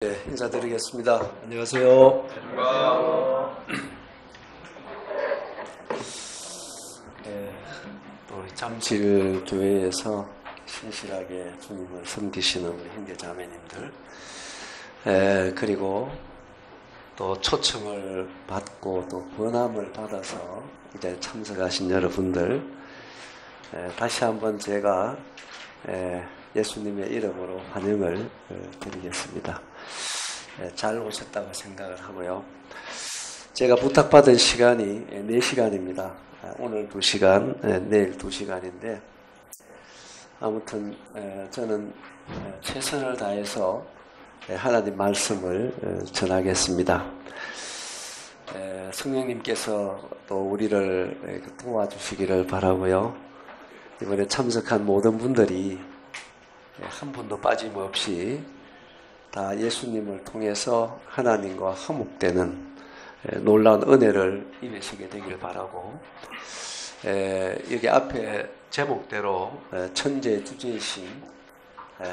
네, 인사드리겠습니다. 안녕하세요. 네, 또 잠실 교회에서 신실하게 주님을 섬기시는 우리 형제 자매님들, 그리고 또 초청을 받고 또 권함을 받아서 이제 참석하신 여러분들, 다시 한번 제가 예수님의 이름으로 환영을 드리겠습니다. 잘 오셨다고 생각을 하고요. 제가 부탁받은 시간이 4시간입니다. 오늘 2시간, 내일 2시간인데 아무튼 저는 최선을 다해서 하나님 말씀을 전하겠습니다. 성령님께서 또 우리를 도와주시기를 바라고요. 이번에 참석한 모든 분들이 한 분도 빠짐없이 다 예수님을 통해서 하나님과 화목되는 놀라운 은혜를 입으시게 되길 바라고, 여기 앞에 제목대로 천재주제이신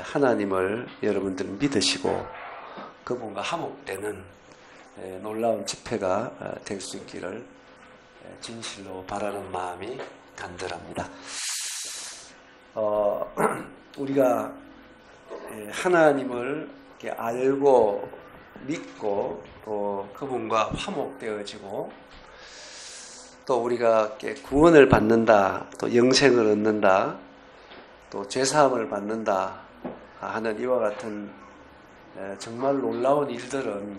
하나님을 여러분들 믿으시고 그분과 화목되는 놀라운 집회가 될 수 있기를 진실로 바라는 마음이 간절합니다. 우리가 하나님을 이렇게 알고 믿고 또 그분과 화목되어지고 또 우리가 이렇게 구원을 받는다, 또 영생을 얻는다, 또 죄사함을 받는다 하는 이와 같은 정말 놀라운 일들은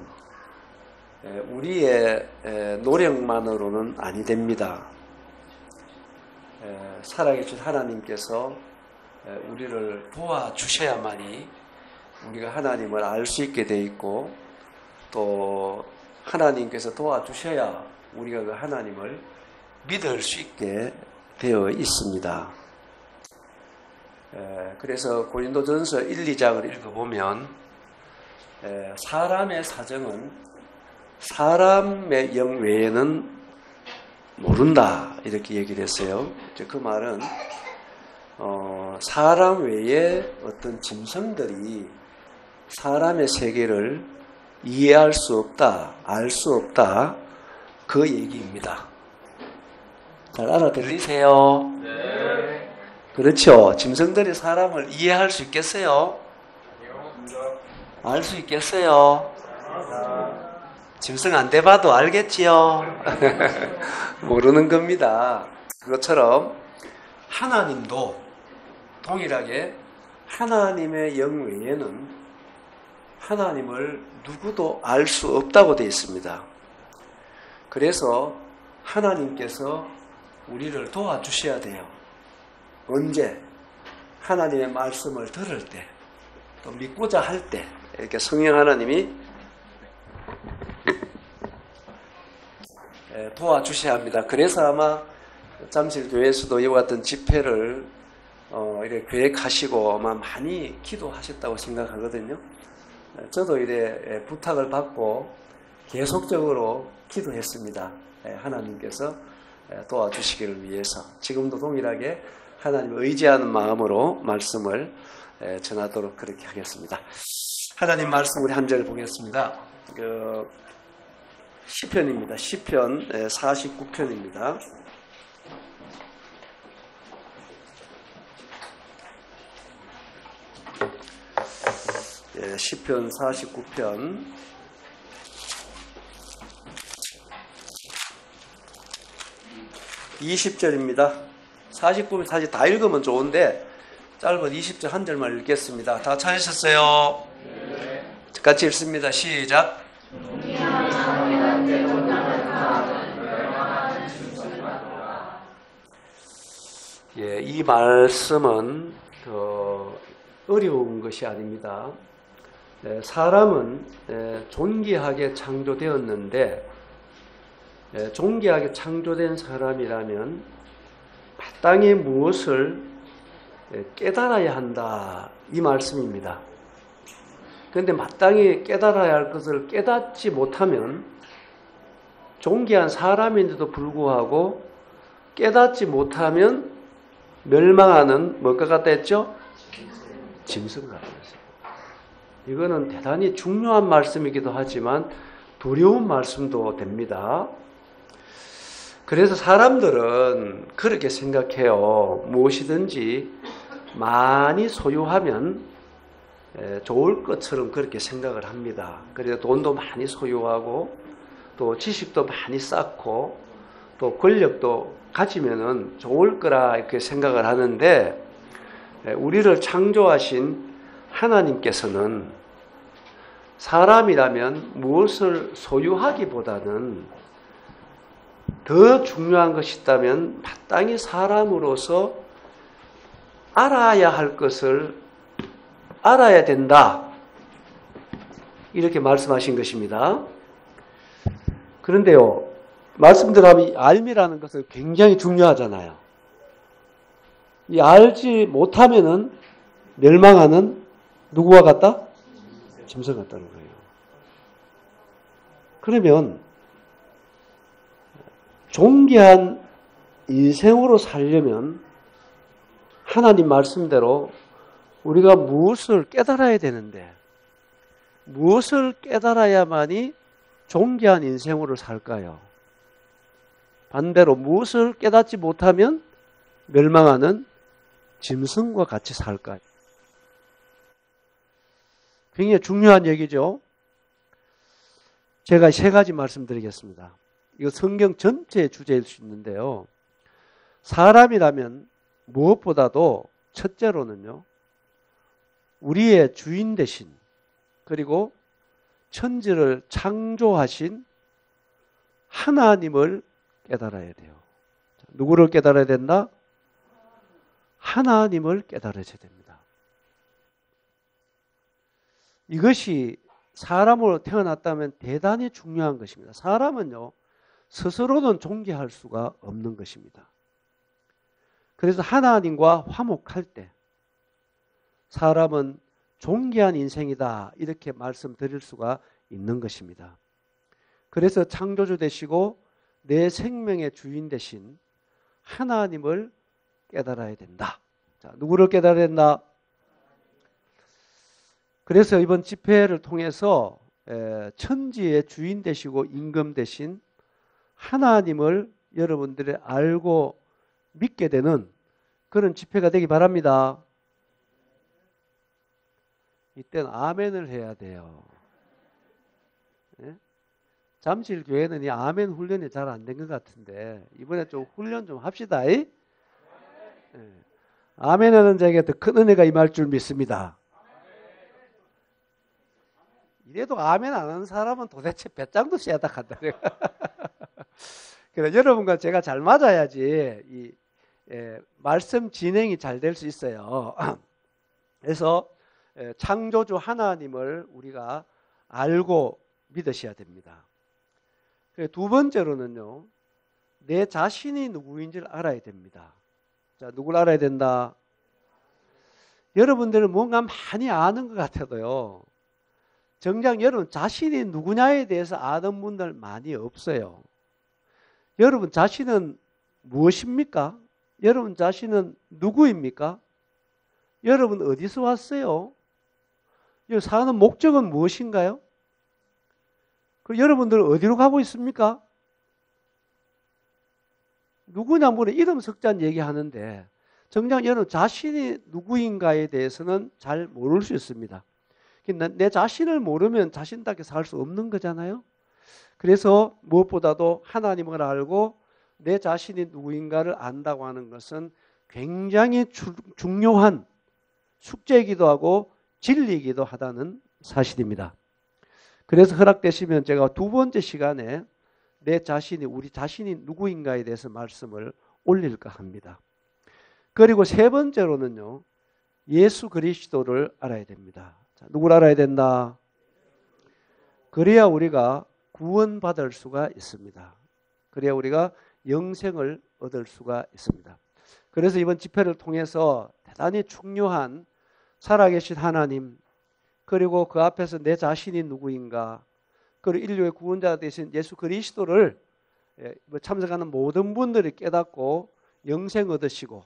우리의 노력만으로는 아니 됩니다. 살아계신 하나님께서 우리를 도와주셔야만이 우리가 하나님을 알 수 있게 돼 있고, 또 하나님께서 도와주셔야 우리가 그 하나님을 믿을 수 있게 되어 있습니다. 그래서 고린도전서 1, 2장을 읽어보면 사람의 사정은 사람의 영 외에는 모른다 이렇게 얘기를 했어요. 그 말은 사람 외에 어떤 짐승들이 사람의 세계를 이해할 수 없다, 알 수 없다, 그 얘기입니다. 잘 알아들리세요? 네. 그렇죠. 짐승들이 사람을 이해할 수 있겠어요? 알 수 있겠어요? 짐승 안 돼봐도 알겠지요? 모르는 겁니다. 그것처럼 하나님도 동일하게 하나님의 영 외에는 하나님을 누구도 알 수 없다고 되어 있습니다. 그래서 하나님께서 우리를 도와주셔야 돼요. 언제? 하나님의 말씀을 들을 때, 또 믿고자 할 때, 이렇게 성령 하나님이 도와주셔야 합니다. 그래서 아마 잠실교회에서도 이와 같은 집회를 이렇게 계획하시고 아마 많이 기도하셨다고 생각하거든요. 저도 이래 부탁을 받고 계속적으로 기도했습니다. 하나님께서 도와주시기를 위해서 지금도 동일하게 하나님을 의지하는 마음으로 말씀을 전하도록 그렇게 하겠습니다. 하나님 말씀 우리 한 절 보겠습니다. 시편입니다. 시편 49편입니다. 시편 49편 20절입니다. 49편 사실 다 읽으면 좋은데 짧은 20절 한 절만 읽겠습니다. 다 찾으셨어요? 네. 같이 읽습니다. 시작. 이 말씀은 어려운 것이 아닙니다. 사람은 존귀하게 창조되었는데 존귀하게 창조된 사람이라면 마땅히 무엇을 깨달아야 한다 이 말씀입니다. 그런데 마땅히 깨달아야 할 것을 깨닫지 못하면 존귀한 사람인데도 불구하고 깨닫지 못하면 멸망하는 뭘까 같다 했죠? 짐승 같았어요. 이거는 대단히 중요한 말씀이기도 하지만 두려운 말씀도 됩니다. 그래서 사람들은 그렇게 생각해요. 무엇이든지 많이 소유하면 좋을 것처럼 그렇게 생각을 합니다. 그래서 돈도 많이 소유하고 또 지식도 많이 쌓고 또 권력도 가지면은 좋을 거라 이렇게 생각을 하는데, 우리를 창조하신 하나님께서는 사람이라면 무엇을 소유하기보다는 더 중요한 것이 있다면 마땅히 사람으로서 알아야 할 것을 알아야 된다, 이렇게 말씀하신 것입니다. 그런데요, 말씀대로 이 알미라는 것은 굉장히 중요하잖아요. 이 알지 못하면은 멸망하는 누구와 같다? 짐승 같다는 거예요. 그러면 존귀한 인생으로 살려면 하나님 말씀대로 우리가 무엇을 깨달아야 되는데, 무엇을 깨달아야만이 존귀한 인생으로 살까요? 반대로 무엇을 깨닫지 못하면 멸망하는 짐승과 같이 살까요? 굉장히 중요한 얘기죠. 제가 세 가지 말씀드리겠습니다. 이거 성경 전체의 주제일 수 있는데요. 사람이라면 무엇보다도 첫째로는요, 우리의 주인 되신, 그리고 천지를 창조하신 하나님을 깨달아야 돼요. 누구를 깨달아야 된다? 하나님을 깨달아야 됩니다. 이것이 사람으로 태어났다면 대단히 중요한 것입니다. 사람은요, 스스로는 존귀할 수가 없는 것입니다. 그래서 하나님과 화목할 때 사람은 존귀한 인생이다, 이렇게 말씀드릴 수가 있는 것입니다. 그래서 창조주 되시고 내 생명의 주인 되신 하나님을 깨달아야 된다. 자, 누구를 깨달아야 된다? 그래서 이번 집회를 통해서 천지의 주인 되시고 임금 되신 하나님을 여러분들이 알고 믿게 되는 그런 집회가 되기 바랍니다. 이때는 아멘을 해야 돼요. 네? 잠실 교회는 이 아멘 훈련이 잘 안 된 것 같은데 이번에 좀 훈련 좀 합시다. 네. 아멘하는 자에게 더 큰 은혜가 임할 줄 믿습니다. 이래도 아멘 안 하는 사람은 도대체 배짱도 세다 한다. 그래서 여러분과 제가 잘 맞아야지 이 말씀 진행이 잘 될 수 있어요. 그래서 창조주 하나님을 우리가 알고 믿으셔야 됩니다. 두 번째로는요, 내 자신이 누구인지를 알아야 됩니다. 자, 누굴 알아야 된다? 여러분들은 뭔가 많이 아는 것 같아도요, 정작 여러분 자신이 누구냐에 대해서 아는 분들 많이 없어요. 여러분 자신은 무엇입니까? 여러분 자신은 누구입니까? 여러분 어디서 왔어요? 여기 사는 목적은 무엇인가요? 그 여러분들 어디로 가고 있습니까? 누구냐 물어 이름 석잔 얘기하는데 정작 여러분 자신이 누구인가에 대해서는 잘 모를 수 있습니다. 내 자신을 모르면 자신답게 살 수 없는 거잖아요. 그래서 무엇보다도 하나님을 알고 내 자신이 누구인가를 안다고 하는 것은 굉장히 중요한 숙제이기도 하고 진리이기도 하다는 사실입니다. 그래서 허락되시면 제가 두 번째 시간에 내 자신이, 우리 자신이 누구인가에 대해서 말씀을 올릴까 합니다. 그리고 세 번째로는요, 예수 그리스도를 알아야 됩니다. 자, 누굴 알아야 된다? 그래야 우리가 구원받을 수가 있습니다. 그래야 우리가 영생을 얻을 수가 있습니다. 그래서 이번 집회를 통해서 대단히 중요한 살아계신 하나님, 그리고 그 앞에서 내 자신이 누구인가, 그리고 인류의 구원자 되신 예수 그리스도를 참석하는 모든 분들이 깨닫고 영생 얻으시고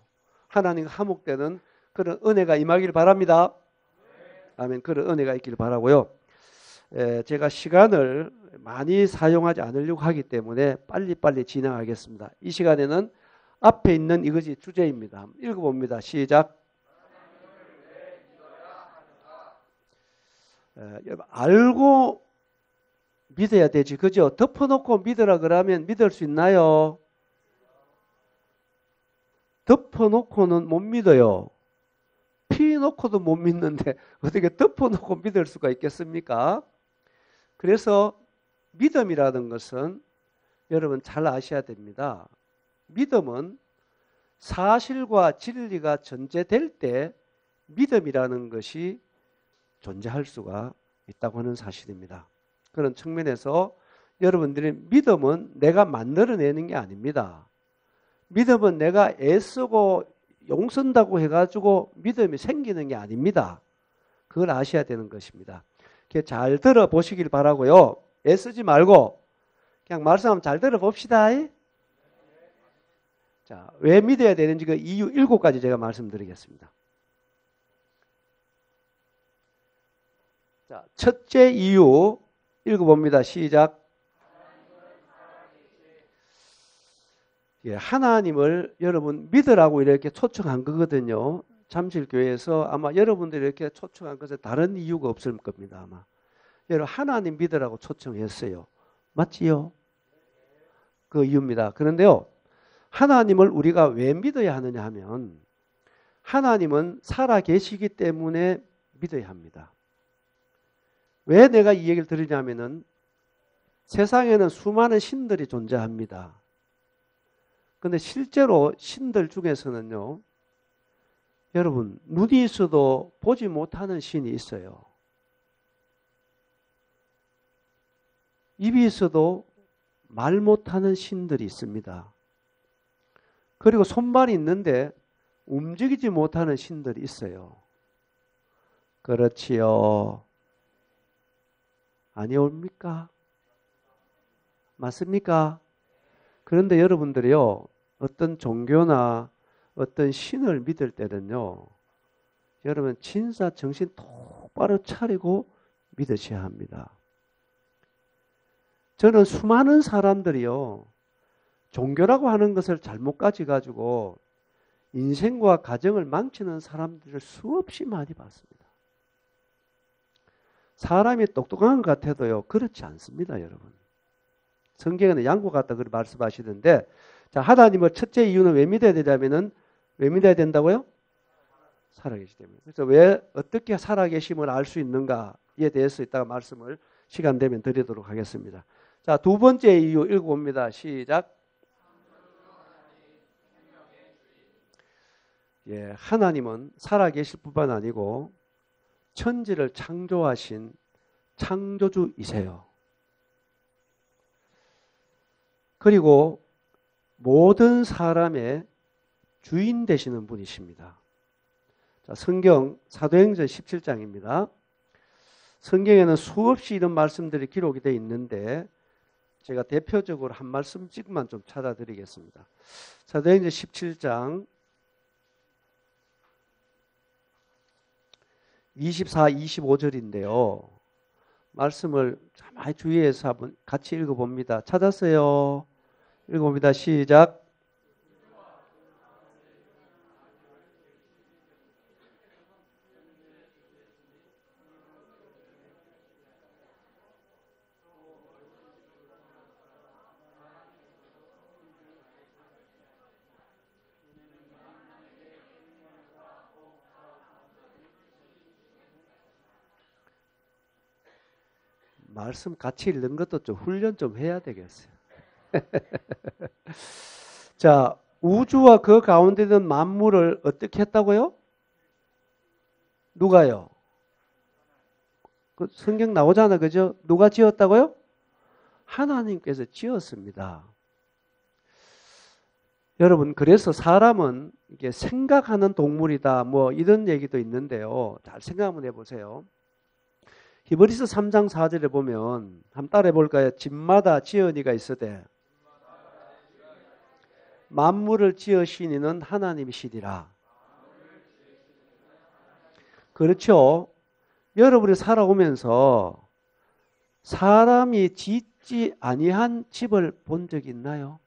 하나님과 화목되는 그런 은혜가 임하길 바랍니다. 아멘. 그런 은혜가 있길 바라고요. 제가 시간을 많이 사용하지 않으려고 하기 때문에 빨리빨리 진행하겠습니다. 이 시간에는 앞에 있는 이것이 주제입니다. 읽어봅니다. 시작. 알고 믿어야 되지. 그죠? 덮어놓고 믿으라 그러면 믿을 수 있나요? 덮어놓고는 못 믿어요. 피놓고도 못 믿는데 어떻게 덮어놓고 믿을 수가 있겠습니까? 그래서 믿음이라는 것은 여러분 잘 아셔야 됩니다. 믿음은 사실과 진리가 전제될 때 믿음이라는 것이 존재할 수가 있다고 하는 사실입니다. 그런 측면에서 여러분들의 믿음은 내가 만들어내는 게 아닙니다. 믿음은 내가 애쓰고 용쓴다고 해가지고 믿음이 생기는 게 아닙니다. 그걸 아셔야 되는 것입니다. 잘 들어보시길 바라고요. 애쓰지 말고 그냥 말씀하면 잘 들어봅시다. 자, 왜 믿어야 되는지 그 이유 7가지 제가 말씀드리겠습니다. 자, 첫째 이유 읽어봅니다. 시작. 하나님을 여러분 믿으라고 이렇게 초청한 거거든요. 잠실교회에서 아마 여러분들이 이렇게 초청한 것은 다른 이유가 없을 겁니다. 아마 여러분 하나님 믿으라고 초청했어요. 맞지요? 그 이유입니다. 그런데요, 하나님을 우리가 왜 믿어야 하느냐 하면 하나님은 살아 계시기 때문에 믿어야 합니다. 왜 내가 이 얘기를 드리냐면은 세상에는 수많은 신들이 존재합니다. 그런데 실제로 신들 중에서는요, 여러분 눈이 있어도 보지 못하는 신이 있어요. 입이 있어도 말 못하는 신들이 있습니다. 그리고 손발이 있는데 움직이지 못하는 신들이 있어요. 그렇지요. 아니옵니까? 맞습니까? 그런데 여러분들이요, 어떤 종교나 어떤 신을 믿을 때는요, 여러분 진짜 정신 똑바로 차리고 믿으셔야 합니다. 저는 수많은 사람들이요, 종교라고 하는 것을 잘못 가지고 인생과 가정을 망치는 사람들을 수없이 많이 봤습니다. 사람이 똑똑한 것 같아도요, 그렇지 않습니다, 여러분. 성경에는 양과 같다 그렇게 말씀하시던데, 자, 하나님을 첫째 이유는 왜 믿어야 되냐면은, 왜 믿어야 된다고요? 살아계시기 때문에. 그래서 왜 어떻게 살아계심을 알 수 있는가에 대해서 이따가 말씀을 시간 되면 드리도록 하겠습니다. 자, 두 번째 이유 읽어봅니다. 시작. 하나님은 살아계실 뿐만 아니고 천지를 창조하신 창조주이세요. 그리고 모든 사람의 주인 되시는 분이십니다. 자, 성경 사도행전 17장입니다. 성경에는 수없이 이런 말씀들이 기록이 되어 있는데 제가 대표적으로 한 말씀씩만 좀 찾아드리겠습니다. 사도행전 17장 24, 25절인데요. 말씀을 많이 주의해서 한번 같이 읽어봅니다. 찾았어요? 읽어봅니다. 시작. 말씀 같이 읽는 것도 좀 훈련 좀 해야 되겠어요. 자, 우주와 그 가운데 있는 만물을 어떻게 했다고요? 누가요? 그 성경 나오잖아, 그죠? 누가 지었다고요? 하나님께서 지었습니다. 여러분, 그래서 사람은 이게 생각하는 동물이다, 뭐 이런 얘기도 있는데요. 잘 생각 한번 해보세요. 히브리서 3장 4절에 보면 한번 따라해 볼까요? 집마다 지은이가 있으되 만물을 지으신 이는 하나님이시리라. 그렇죠. 여러분이 살아오면서 사람이 짓지 아니한 집을 본 적 있나요?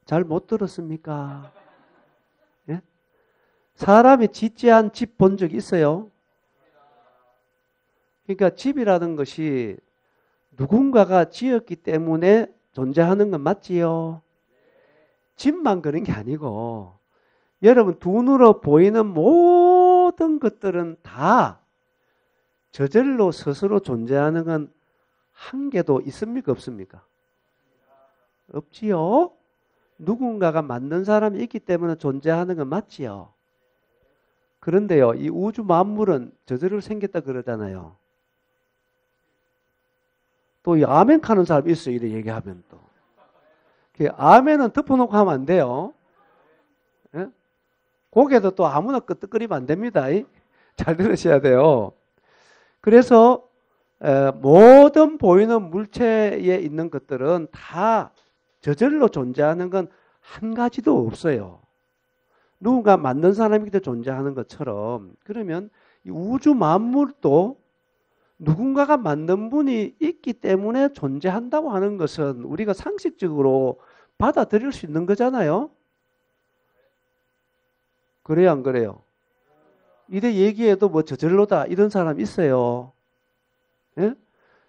잘 못 들었습니까? 예? 사람이 짓지 않은 집 본 적 있어요? 그러니까 집이라는 것이 누군가가 지었기 때문에 존재하는 건 맞지요? 집만 그런 게 아니고 여러분 두 눈으로 보이는 모든 것들은 다 저절로 스스로 존재하는 건 한 개도 있습니까? 없습니까? 없지요? 누군가가 만든 사람이 있기 때문에 존재하는 건 맞지요? 그런데요, 이 우주 만물은 저절로 생겼다 그러잖아요. 또 이 아멘 하는 사람이 있어요. 이래 얘기하면 또. 아멘은 덮어놓고 하면 안 돼요. 예? 고개도 또 아무나 끄떡거리면 안 됩니다. 잘 들으셔야 돼요. 그래서 모든 보이는 물체에 있는 것들은 다 저절로 존재하는 건 한 가지도 없어요. 누군가 만든 사람이 존재하는 것처럼 그러면 이 우주 만물도 누군가가 만든 분이 있기 때문에 존재한다고 하는 것은 우리가 상식적으로 받아들일 수 있는 거잖아요. 그래요, 안 그래요? 이래 얘기해도 뭐 저절로다 이런 사람 있어요. 예?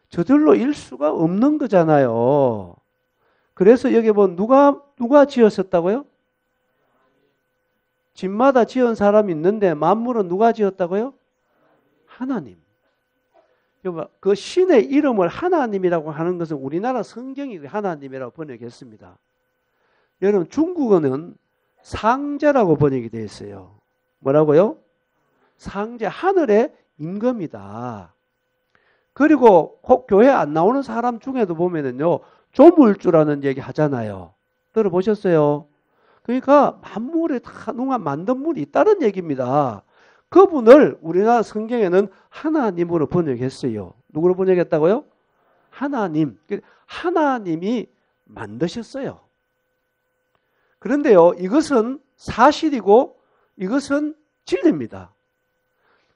저절로일 수가 없는 거잖아요. 그래서 여기 뭐 누가 지었었다고요? 집마다 지은 사람이 있는데 만물은 누가 지었다고요? 하나님. 그 신의 이름을 하나님이라고 하는 것은 우리나라 성경이 하나님이라고 번역했습니다. 여러분 중국어는 상제라고 번역이 되어 있어요. 뭐라고요? 상제, 하늘의 임금이다. 그리고 교회 안 나오는 사람 중에도 보면은요, 조물주라는 얘기 하잖아요. 들어보셨어요? 그러니까 만물에 다 누가 만든 분이 있다는 얘기입니다. 그분을 우리나라 성경에는 하나님으로 번역했어요. 누구로 번역했다고요? 하나님. 하나님이 만드셨어요. 그런데요, 이것은 사실이고 이것은 진리입니다.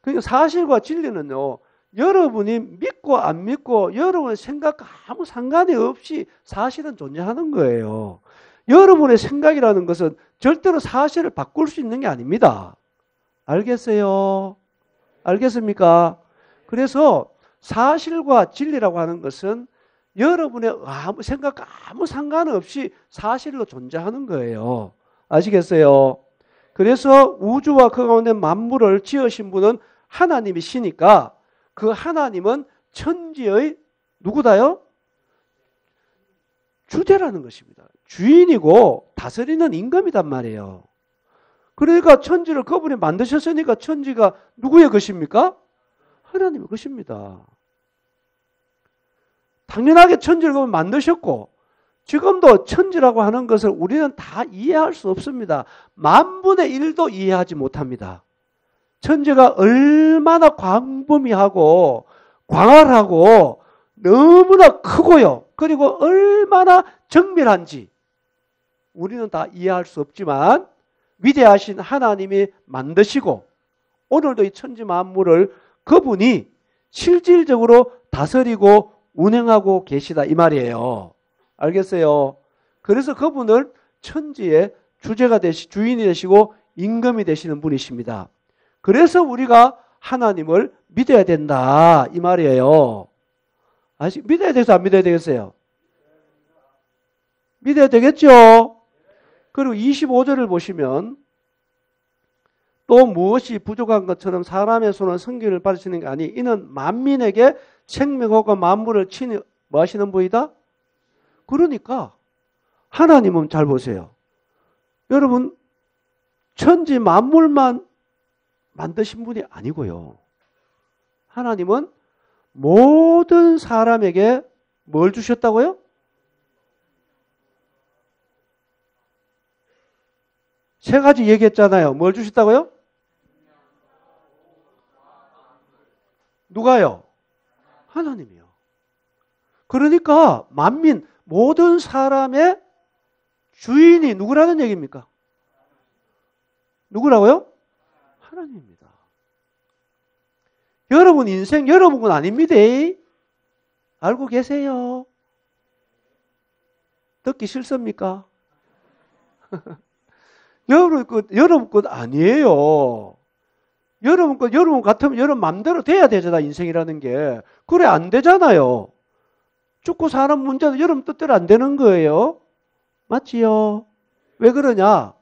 그러니까 사실과 진리는요, 여러분이 믿고 안 믿고 여러분의 생각과 아무 상관이 없이 사실은 존재하는 거예요. 여러분의 생각이라는 것은 절대로 사실을 바꿀 수 있는 게 아닙니다. 알겠어요? 알겠습니까? 그래서 사실과 진리라고 하는 것은 여러분의 아무 생각과 아무 상관없이 사실로 존재하는 거예요. 아시겠어요? 그래서 우주와 그 가운데 만물을 지으신 분은 하나님이시니까 그 하나님은 천지의 누구다요? 주제라는 것입니다. 주인이고 다스리는 임금이단 말이에요. 그러니까 천지를 그분이 만드셨으니까 천지가 누구의 것입니까? 하나님의 것입니다. 당연하게 천지를 그분 만드셨고 지금도 천지라고 하는 것을 우리는 다 이해할 수 없습니다. 만분의 1도 이해하지 못합니다. 천지가 얼마나 광범위하고 광활하고 너무나 크고요. 그리고 얼마나 정밀한지 우리는 다 이해할 수 없지만 위대하신 하나님이 만드시고 오늘도 이 천지 만물을 그분이 실질적으로 다스리고 운행하고 계시다 이 말이에요. 알겠어요? 그래서 그분을 천지의 주제가 주인이 되시고 임금이 되시는 분이십니다. 그래서 우리가 하나님을 믿어야 된다 이 말이에요. 믿어야 되겠어요? 안 믿어야 되겠어요? 믿어야 되겠죠? 그리고 25절을 보시면 또 무엇이 부족한 것처럼 사람의 손은 성기를 받으시는 게 아니 이는 만민에게 생명과 만물을 친히 뭐 하시는 분이다? 그러니까 하나님은 잘 보세요. 여러분 천지 만물만 만드신 분이 아니고요. 하나님은 모든 사람에게 뭘 주셨다고요? 세 가지 얘기했잖아요. 뭘 주셨다고요? 누가요? 하나님이요. 그러니까 만민 모든 사람의 주인이 누구라는 얘기입니까? 누구라고요? 하나님입니다. 여러분 인생 여러분 건 아닙니다. 알고 계세요? 듣기 싫습니까? 여러분 것 아니에요. 여러분 같으면 여러분 마음대로 돼야 되잖아, 인생이라는 게. 그래, 안 되잖아요. 죽고 사는 문제도 여러분 뜻대로 안 되는 거예요. 맞지요? 왜 그러냐?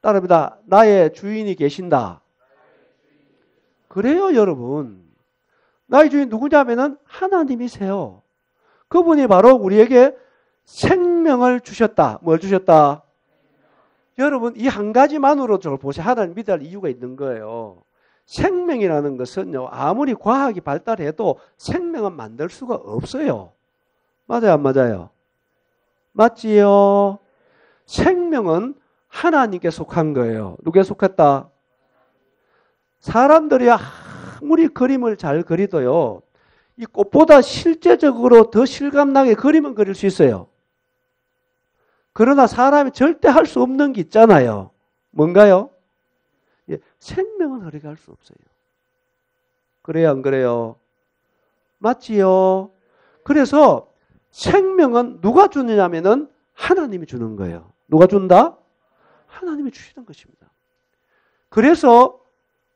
따라합니다. 나의 주인이 계신다. 그래요, 여러분. 나의 주인 누구냐면은 하나님이세요. 그분이 바로 우리에게 생명을 주셨다. 뭘 주셨다? 여러분, 이 한 가지만으로 저를 보세요. 하나님 믿어야 할 이유가 있는 거예요. 생명이라는 것은요, 아무리 과학이 발달해도 생명은 만들 수가 없어요. 맞아요, 안 맞아요? 맞지요? 생명은 하나님께 속한 거예요. 누구에 속했다? 사람들이 아무리 그림을 잘 그리도요, 이 꽃보다 실제적으로 더 실감나게 그림은 그릴 수 있어요. 그러나 사람이 절대 할 수 없는 게 있잖아요. 뭔가요? 예, 생명은 그렇게 할 수 없어요. 그래요, 안 그래요? 맞지요? 그래서 생명은 누가 주느냐면은 하나님이 주는 거예요. 누가 준다? 하나님이 주시는 것입니다. 그래서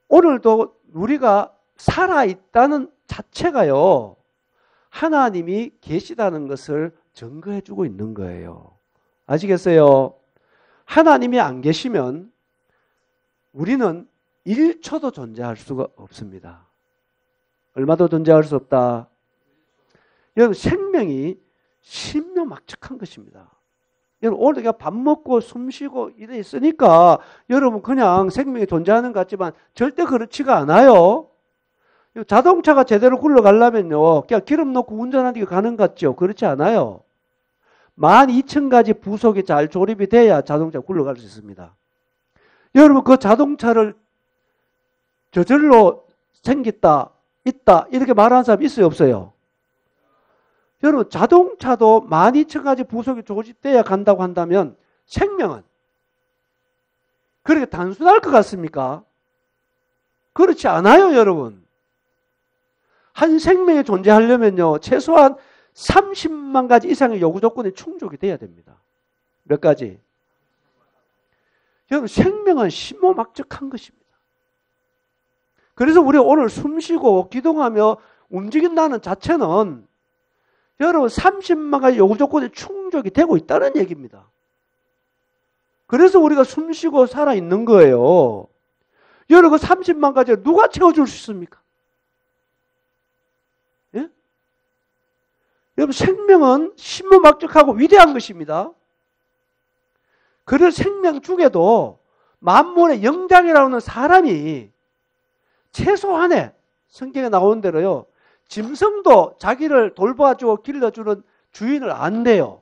오늘도 우리가 살아있다는 자체가요, 하나님이 계시다는 것을 증거해 주고 있는 거예요. 아시겠어요? 하나님이 안 계시면 우리는 1초도 존재할 수가 없습니다. 얼마도 존재할 수 없다. 여러분, 생명이 신묘막측한 것입니다. 여러분, 오늘 내가 밥 먹고 숨 쉬고 이래 있으니까 여러분 그냥 생명이 존재하는 것 같지만 절대 그렇지가 않아요. 자동차가 제대로 굴러가려면요, 그냥 기름 넣고 운전하는 게 가는 것 같죠? 그렇지 않아요. 12,000가지 부속이 잘 조립이 돼야 자동차가 굴러갈 수 있습니다. 여러분, 그 자동차를 저절로 생겼다, 있다, 이렇게 말하는 사람 있어요, 없어요? 여러분, 자동차도 12,000가지 부속이 조립돼야 간다고 한다면 생명은 그렇게 단순할 것 같습니까? 그렇지 않아요, 여러분. 한 생명이 존재하려면요, 최소한 30만 가지 이상의 요구 조건이 충족이 돼야 됩니다. 몇 가지? 여러분, 생명은 신모막측한 것입니다. 그래서 우리가 오늘 숨 쉬고 기도하며 움직인다는 자체는 여러분 30만 가지 요구 조건이 충족이 되고 있다는 얘기입니다. 그래서 우리가 숨 쉬고 살아있는 거예요. 여러분, 그 30만 가지를 누가 채워줄 수 있습니까? 예? 여러분, 생명은 신무막측하고 위대한 것입니다. 그래서 생명 중에도 만물의 영장이라고 하는 사람이 최소한의 성경에 나오는 대로요, 짐승도 자기를 돌봐주고 길러주는 주인을 안대요.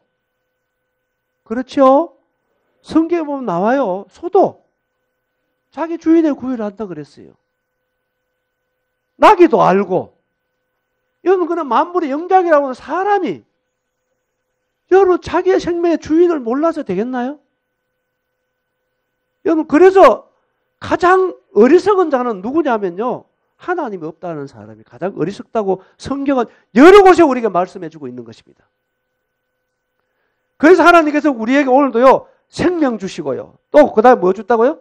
그렇죠? 성경에 보면 나와요. 소도 자기 주인의 구애를 한다 그랬어요. 나귀도 알고. 여러분, 그는 만물의 영장이라고 하는 사람이 여러분 자기의 생명의 주인을 몰라서 되겠나요? 여러분, 그래서 가장 어리석은 자는 누구냐면요, 하나님이 없다는 사람이 가장 어리석다고 성경은 여러 곳에 우리에게 말씀해 주고 있는 것입니다. 그래서 하나님께서 우리에게 오늘도요, 생명 주시고요, 또 그 다음에 뭐 줬다고요?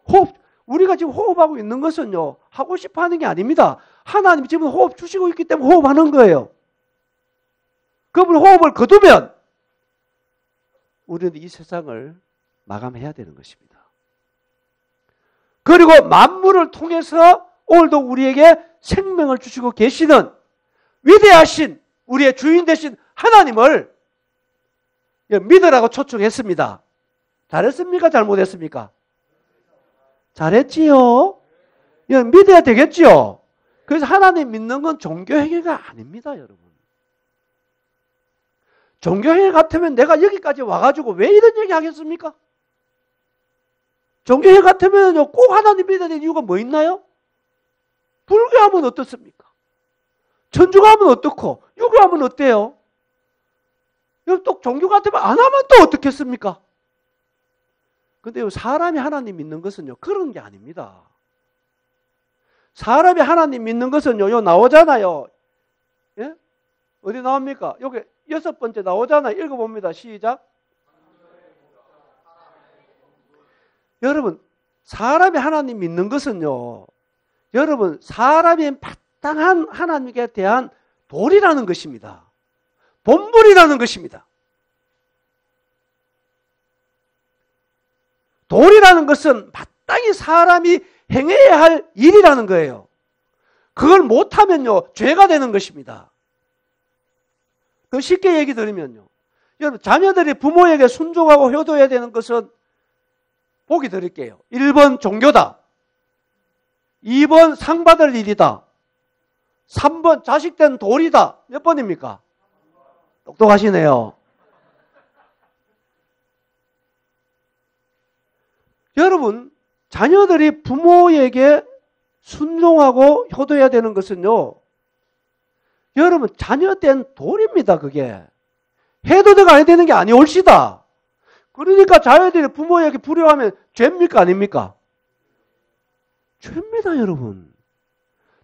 호흡. 우리가 지금 호흡하고 있는 것은요, 하고 싶어 하는 게 아닙니다. 하나님이 지금 호흡 주시고 있기 때문에 호흡하는 거예요. 그분 호흡을 거두면 우리는 이 세상을 마감해야 되는 것입니다. 그리고 만물을 통해서 오늘도 우리에게 생명을 주시고 계시는 위대하신 우리의 주인 되신 하나님을 믿으라고 초청했습니다. 잘했습니까? 잘못했습니까? 잘했지요? 믿어야 되겠지요? 그래서 하나님 믿는 건 종교행위가 아닙니다, 여러분. 종교행위 같으면 내가 여기까지 와가지고 왜 이런 얘기 하겠습니까? 종교행위 같으면 꼭 하나님 믿어야 되는 이유가 뭐 있나요? 불교하면 어떻습니까? 천주교하면 어떻고, 유교하면 어때요? 또 종교 같으면 안 하면 또 어떻겠습니까? 근데 사람이 하나님 믿는 것은요, 그런 게 아닙니다. 사람이 하나님 믿는 것은요, 요 나오잖아요. 예? 어디 나옵니까? 여기 6번째 나오잖아요. 읽어봅니다. 시작. 여러분, 사람이 하나님 믿는 것은요, 여러분, 사람이 마땅한 하나님께 대한 도리라는 것입니다. 본분이라는 것입니다. 도리라는 것은 마땅히 사람이 행해야 할 일이라는 거예요. 그걸 못하면요, 죄가 되는 것입니다. 더 쉽게 얘기 드리면요, 여러분, 자녀들이 부모에게 순종하고 효도해야 되는 것은 보기 드릴게요. 1번 종교다. 2번 상 받을 일이다. 3번 자식 된 도리다. 몇 번입니까? 똑똑하시네요. 여러분, 자녀들이 부모에게 순종하고 효도해야 되는 것은요, 여러분, 자녀된 도리입니다. 그게 해도 되고 안 해도 되는 게 아니올시다. 그러니까 자녀들이 부모에게 불효하면 죄입니까? 아닙니까? 죄입니다. 여러분,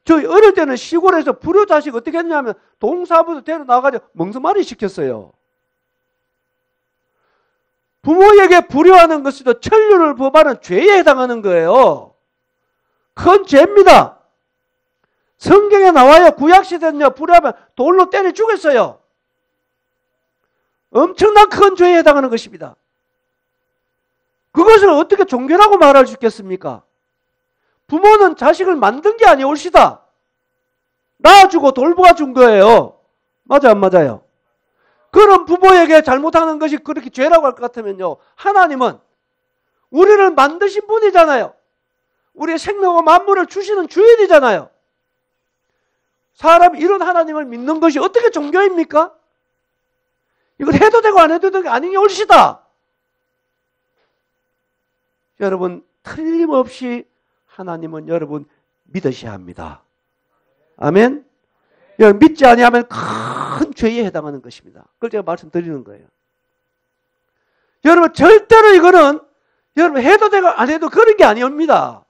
저희 어릴 때는 시골에서 불효 자식 어떻게 했냐면 동사부터 데려나가서 멍석말이 시켰어요. 부모에게 불효하는 것은 천륜을 범하는 죄에 해당하는 거예요. 큰 죄입니다. 성경에 나와요. 구약시대는요, 불효하면 돌로 때려 죽였어요. 엄청난 큰 죄에 해당하는 것입니다. 그것을 어떻게 종교라고 말할 수 있겠습니까? 부모는 자식을 만든 게 아니올시다. 낳아주고 돌보아 준 거예요. 맞아요, 안 맞아요? 그런 부모에게 잘못하는 것이 그렇게 죄라고 할 것 같으면요, 하나님은 우리를 만드신 분이잖아요. 우리의 생명과 만물을 주시는 주인이잖아요. 사람이 이런 하나님을 믿는 것이 어떻게 종교입니까? 이걸 해도 되고 안 해도 되는 게 아닌 게 옳시다. 여러분, 틀림없이 하나님은 여러분 믿으셔야 합니다. 아멘? 여러분, 믿지 아니하면 큰 죄에 해당하는 것입니다. 그걸 제가 말씀드리는 거예요. 여러분, 절대로 이거는 여러분 해도 되고 안 해도 그런 게 아닙니다.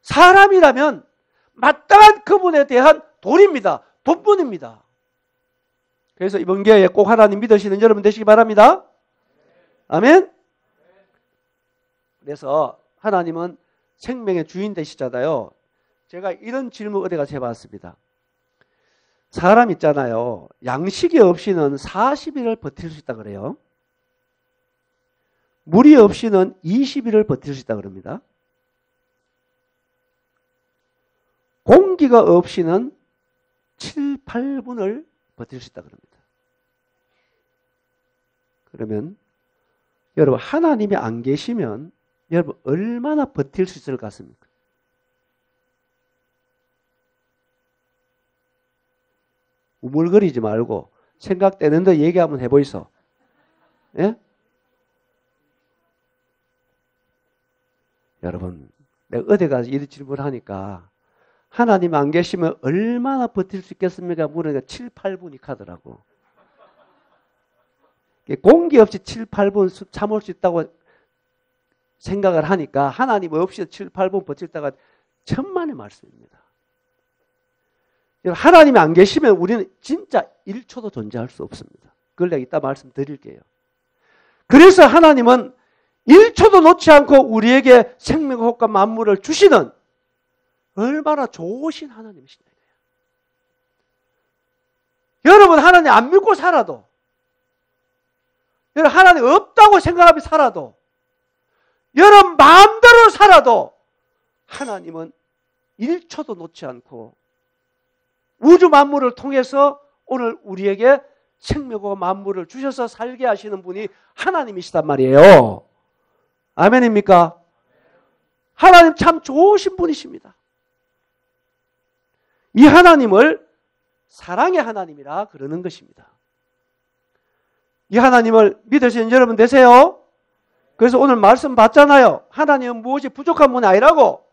사람이라면 마땅한 그분에 대한 도리입니다. 본분입니다. 그래서 이번 기회에 꼭 하나님 믿으시는 여러분 되시기 바랍니다. 아멘? 그래서 하나님은 생명의 주인 되시잖아요. 제가 이런 질문 어디 가서 해봤습니다. 사람 있잖아요. 양식이 없이는 40일을 버틸 수 있다 그래요. 물이 없이는 20일을 버틸 수 있다 그럽니다. 공기가 없이는 7, 8분을 버틸 수 있다 그럽니다. 그러면 여러분, 하나님이 안 계시면 여러분 얼마나 버틸 수 있을 것 같습니까? 우물거리지 말고 생각되는 데 얘기 한번 해보이소. 예? 여러분, 내가 어디 가서 이런 질문을 하니까 하나님 안 계시면 얼마나 버틸 수 있겠습니까? 물으니까 7, 8분이 가더라고. 공기 없이 7, 8분 참을 수 있다고 생각을 하니까 하나님 없이 7, 8분 버틸다가 천만의 말씀입니다. 하나님이 안 계시면 우리는 진짜 1초도 존재할 수 없습니다. 그걸 내가 이따 말씀드릴게요. 그래서 하나님은 1초도 놓지 않고 우리에게 생명과 호흡과 만물을 주시는 얼마나 좋으신 하나님이시냐. 여러분, 하나님 안 믿고 살아도, 여러분 하나님 없다고 생각하며 살아도, 여러분 마음대로 살아도 하나님은 1초도 놓지 않고 우주 만물을 통해서 오늘 우리에게 생명과 만물을 주셔서 살게 하시는 분이 하나님이시단 말이에요. 아멘입니까? 하나님 참 좋으신 분이십니다. 이 하나님을 사랑의 하나님이라 그러는 것입니다. 이 하나님을 믿으시는 여러분 되세요? 그래서 오늘 말씀 봤잖아요. 하나님은 무엇이 부족한 분이 아니라고.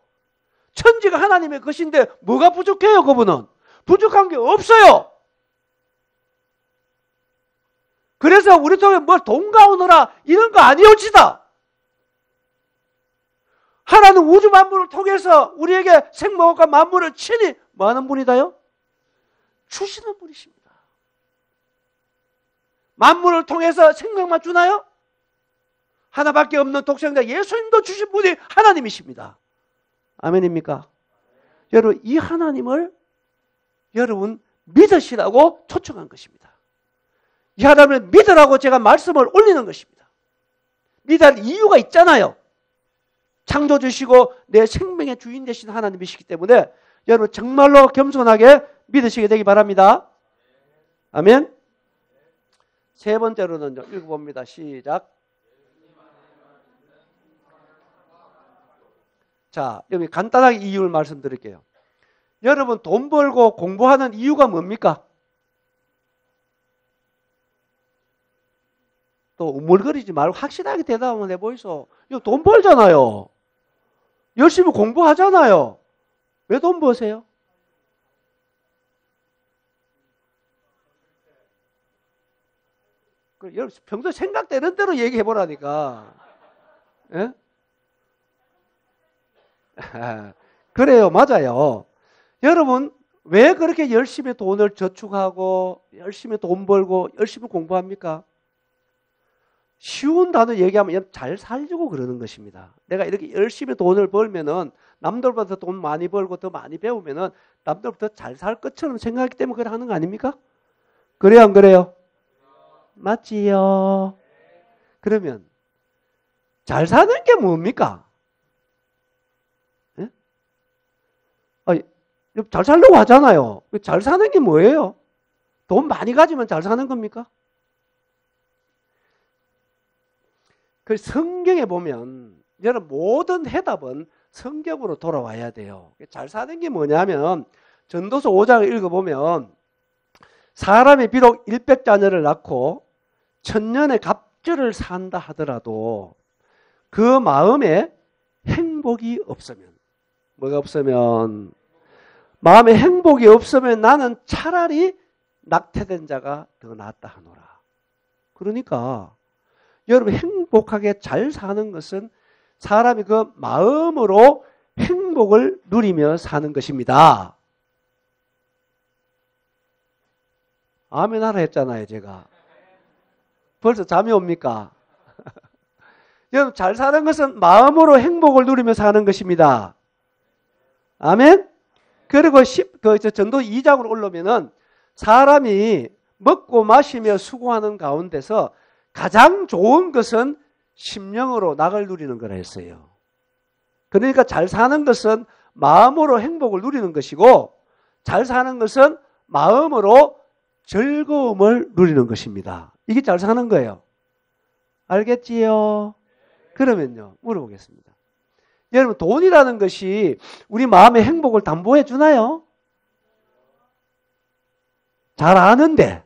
천지가 하나님의 것인데 뭐가 부족해요? 그분은 부족한 게 없어요. 그래서 우리 통해 뭘 돈가 오너라 이런 거 아니옵시다. 하나는 우주 만물을 통해서 우리에게 생명과 만물을 친히 뭐하는 분이다요? 주시는 분이십니다. 만물을 통해서 생명만 주나요? 하나밖에 없는 독생자 예수님도 주신 분이 하나님이십니다. 아멘입니까? 여러분, 이 하나님을 여러분 믿으시라고 초청한 것입니다. 이 하나님을 믿으라고 제가 말씀을 올리는 것입니다. 믿을 이유가 있잖아요. 창조주시고 내 생명의 주인 되신 하나님이시기 때문에 여러분 정말로 겸손하게 믿으시게 되기 바랍니다. 아멘. 세 번째로는 읽어봅니다. 시작. 자, 여기 간단하게 이유를 말씀드릴게요. 여러분 돈 벌고 공부하는 이유가 뭡니까? 또 우물거리지 말고 확실하게 대답을 해보이소. 이거 돈 벌잖아요. 열심히 공부하잖아요. 왜 돈 버세요? 여러분 평소에 생각되는 대로 얘기해보라니까. 예? 그래요. 맞아요. 여러분 왜 그렇게 열심히 돈을 저축하고 열심히 돈 벌고 열심히 공부합니까? 쉬운 단어 얘기하면 잘 살려고 그러는 것입니다. 내가 이렇게 열심히 돈을 벌면은 남들보다 돈 많이 벌고 더 많이 배우면은 남들보다 잘 살 것처럼 생각하기 때문에 그래 하는 거 아닙니까? 그래요, 안 그래요? 맞지요? 그러면 잘 사는 게 뭡니까? 예? 아니, 잘 살려고 하잖아요. 잘 사는 게 뭐예요? 돈 많이 가지면 잘 사는 겁니까? 그 성경에 보면 여러분 모든 해답은 성경으로 돌아와야 돼요. 잘 사는 게 뭐냐면 전도서 5장을 읽어보면 사람이 비록 100자녀를 낳고 1000년의 갑주를 산다 하더라도 그 마음에 행복이 없으면 뭐가 없으면 마음에 행복이 없으면 나는 차라리 낙태된 자가 더 낫다 하노라. 그러니까 여러분 행복하게 잘 사는 것은 사람이 그 마음으로 행복을 누리며 사는 것입니다. 아멘 하라 했잖아요, 제가. 벌써 잠이 옵니까? 여러분 잘 사는 것은 마음으로 행복을 누리며 사는 것입니다. 아멘? 그리고 전도 2장으로 올라오면은 사람이 먹고 마시며 수고하는 가운데서 가장 좋은 것은 심령으로 낙을 누리는 거라 했어요. 그러니까 잘 사는 것은 마음으로 행복을 누리는 것이고 잘 사는 것은 마음으로 즐거움을 누리는 것입니다. 이게 잘 사는 거예요. 알겠지요? 그러면요, 물어보겠습니다. 여러분 돈이라는 것이 우리 마음의 행복을 담보해 주나요? 잘 아는데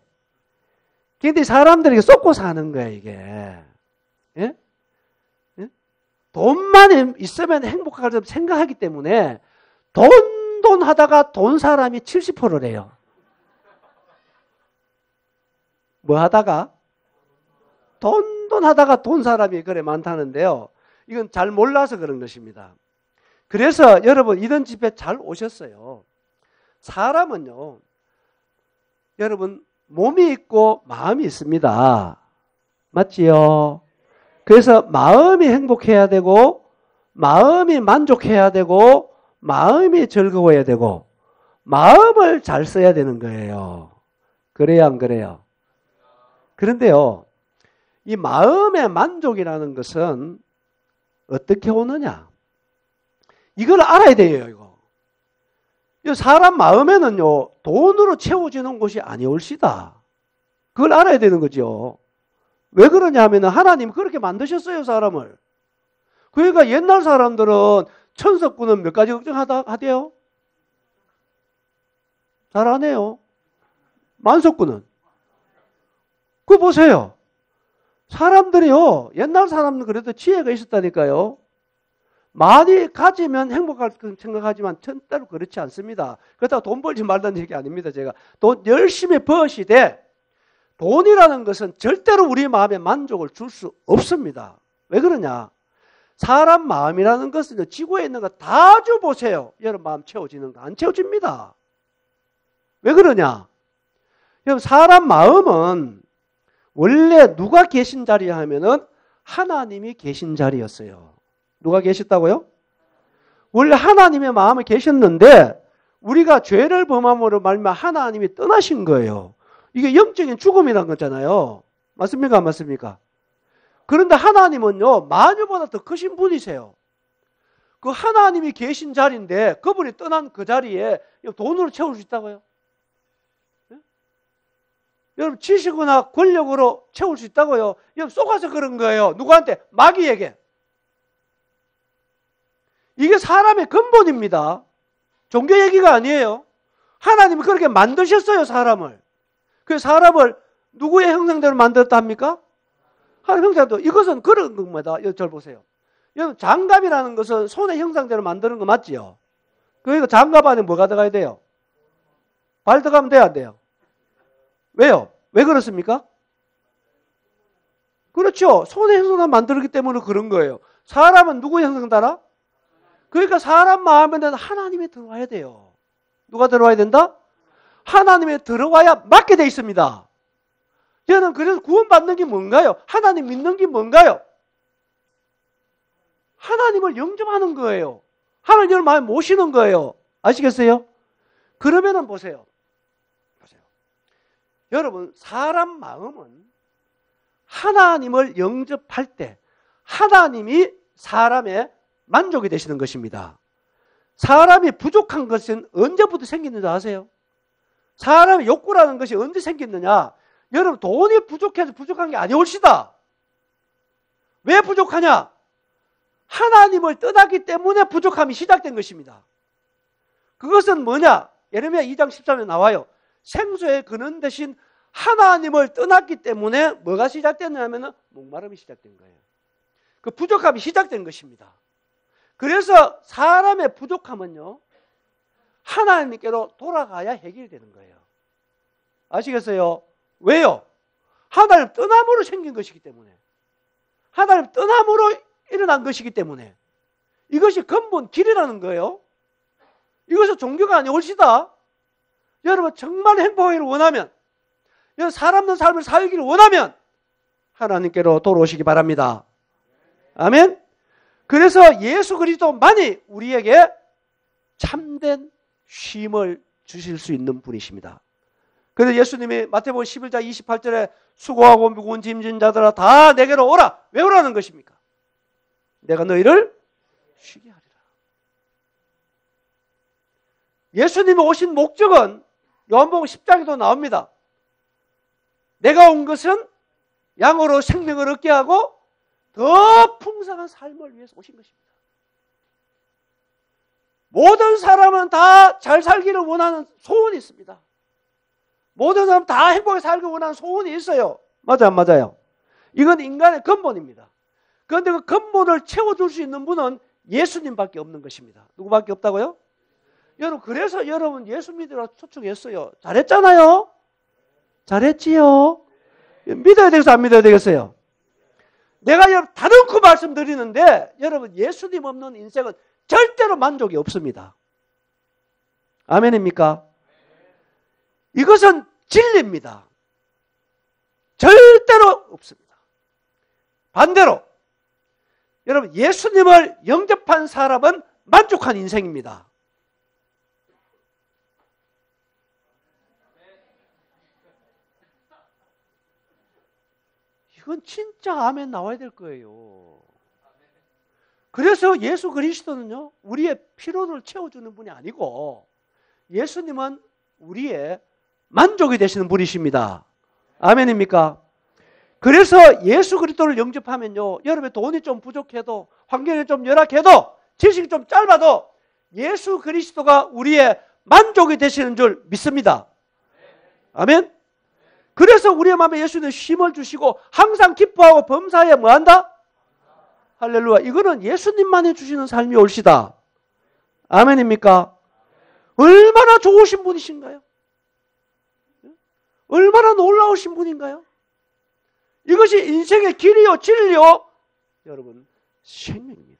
근데 사람들에게 쏟고 사는 거예요, 이게. 예? 예? 돈만 있으면 행복하다고 생각하기 때문에 돈 하다가 돈 사람이 70%래요. 뭐 하다가? 돈 하다가 돈 사람이 그래 많다는데요. 이건 잘 몰라서 그런 것입니다. 그래서 여러분 이런 집에 잘 오셨어요. 사람은요, 여러분 몸이 있고 마음이 있습니다. 맞지요? 그래서 마음이 행복해야 되고 마음이 만족해야 되고 마음이 즐거워야 되고 마음을 잘 써야 되는 거예요. 그래요, 안 그래요? 그런데요, 이 마음의 만족이라는 것은 어떻게 오느냐? 이걸 알아야 돼요, 이거. 사람 마음에는요, 돈으로 채워지는 것이 아니올시다. 그걸 알아야 되는 거죠. 왜 그러냐 하면 하나님 그렇게 만드셨어요, 사람을. 그러니까 옛날 사람들은 천석군은 몇 가지 걱정하대요? 잘 안 해요. 만석군은. 그거 보세요. 사람들이요, 옛날 사람은 그래도 지혜가 있었다니까요. 많이 가지면 행복할 생각하지만 절대로 그렇지 않습니다. 그렇다고 돈 벌지 말라는 얘기 아닙니다. 제가 돈 열심히 버시되 돈이라는 것은 절대로 우리 마음에 만족을 줄 수 없습니다. 왜 그러냐? 사람 마음이라는 것은 지구에 있는 거 다 줘보세요. 여러분 마음 채워지는 거 안 채워집니다. 왜 그러냐? 여러분 사람 마음은 원래 누가 계신 자리야 하면은 하나님이 계신 자리였어요. 누가 계셨다고요? 원래 하나님의 마음에 계셨는데 우리가 죄를 범함으로 말미암아 하나님이 떠나신 거예요. 이게 영적인 죽음이란 거잖아요. 맞습니까? 안 맞습니까? 그런데 하나님은요, 만유보다 더 크신 분이세요. 그 하나님이 계신 자리인데 그분이 떠난 그 자리에 돈으로 채울 수 있다고요? 네? 여러분 지식이나 권력으로 채울 수 있다고요? 여러분 속아서 그런 거예요. 누구한테? 마귀에게. 이게 사람의 근본입니다. 종교 얘기가 아니에요. 하나님이 그렇게 만드셨어요, 사람을. 그 사람을 누구의 형상대로 만들었다 합니까? 하나님 형상대로. 이것은 그런 겁니다. 절 보세요. 여러분 장갑이라는 것은 손의 형상대로 만드는 거 맞지요? 그러니까 장갑 안에 뭐가 들어가야 돼요? 발 들어가면 돼야 안 돼요? 왜요? 왜 그렇습니까? 그렇죠. 손의 형상대로 만들기 때문에 그런 거예요. 사람은 누구의 형상 따라? 그러니까 사람 마음에는 하나님이 들어와야 돼요. 누가 들어와야 된다? 하나님이 들어와야 맞게 돼 있습니다. 저는 그래서 구원받는 게 뭔가요? 하나님 믿는 게 뭔가요? 하나님을 영접하는 거예요. 하나님을 마음에 모시는 거예요. 아시겠어요? 그러면은 보세요. 여러분 사람 마음은 하나님을 영접할 때 하나님이 사람의 만족이 되시는 것입니다. 사람이 부족한 것은 언제부터 생기는지 아세요? 사람의 욕구라는 것이 언제 생겼느냐? 여러분 돈이 부족해서 부족한 게 아니올시다. 왜 부족하냐? 하나님을 떠나기 때문에 부족함이 시작된 것입니다. 그것은 뭐냐? 예레미야 2장 13에 나와요. 생수의 근원 대신 하나님을 떠났기 때문에 뭐가 시작됐냐면 목마름이 시작된 거예요. 그 부족함이 시작된 것입니다. 그래서 사람의 부족함은요, 하나님께로 돌아가야 해결되는 거예요. 아시겠어요? 왜요? 하나님 떠남으로 생긴 것이기 때문에. 하나님 떠남으로 일어난 것이기 때문에. 이것이 근본 길이라는 거예요. 이것은 종교가 아니올시다. 여러분 정말 행복하기를 원하면, 여러분 사람된 삶을 살기를 원하면 하나님께로 돌아오시기 바랍니다. 아멘. 그래서 예수 그리스도만이 우리에게 참된 쉼을 주실 수 있는 분이십니다. 그래서 예수님이 마태복음 11장 28절에 수고하고 무거운 짐진 자들아 다 내게로 오라. 왜 오라는 것입니까? 내가 너희를 쉬게 하리라. 예수님이 오신 목적은 요한복음 10장에도 나옵니다. 내가 온 것은 양으로 생명을 얻게 하고 더 풍성한 삶을 위해서 오신 것입니다. 모든 사람은 다 잘 살기를 원하는 소원이 있습니다. 모든 사람 다 행복하게 살기를 원하는 소원이 있어요. 맞아요, 안 맞아요? 이건 인간의 근본입니다. 그런데 그 근본을 채워줄 수 있는 분은 예수님밖에 없는 것입니다. 누구밖에 없다고요? 여러분, 그래서 여러분 예수 믿으라 초청했어요. 잘했잖아요? 잘했지요? 믿어야 되겠어요? 안 믿어야 되겠어요? 내가 여러분 다듬고 말씀드리는데 여러분 예수님 없는 인생은 절대로 만족이 없습니다. 아멘입니까? 이것은 진리입니다. 절대로 없습니다. 반대로 여러분 예수님을 영접한 사람은 만족한 인생입니다. 이건 진짜 아멘 나와야 될 거예요. 그래서 예수 그리스도는요, 우리의 피로를 채워주는 분이 아니고 예수님은 우리의 만족이 되시는 분이십니다. 아멘입니까? 그래서 예수 그리스도를 영접하면요, 여러분의 돈이 좀 부족해도, 환경이 좀 열악해도, 지식이 좀 짧아도 예수 그리스도가 우리의 만족이 되시는 줄 믿습니다. 아멘? 그래서 우리의 마음에 예수님은 쉼을 주시고 항상 기뻐하고 범사에 뭐한다? 할렐루야. 이거는 예수님만이 주시는 삶이 옳시다. 아멘입니까? 얼마나 좋으신 분이신가요? 얼마나 놀라우신 분인가요? 이것이 인생의 길이요 진리요 여러분 생명입니다.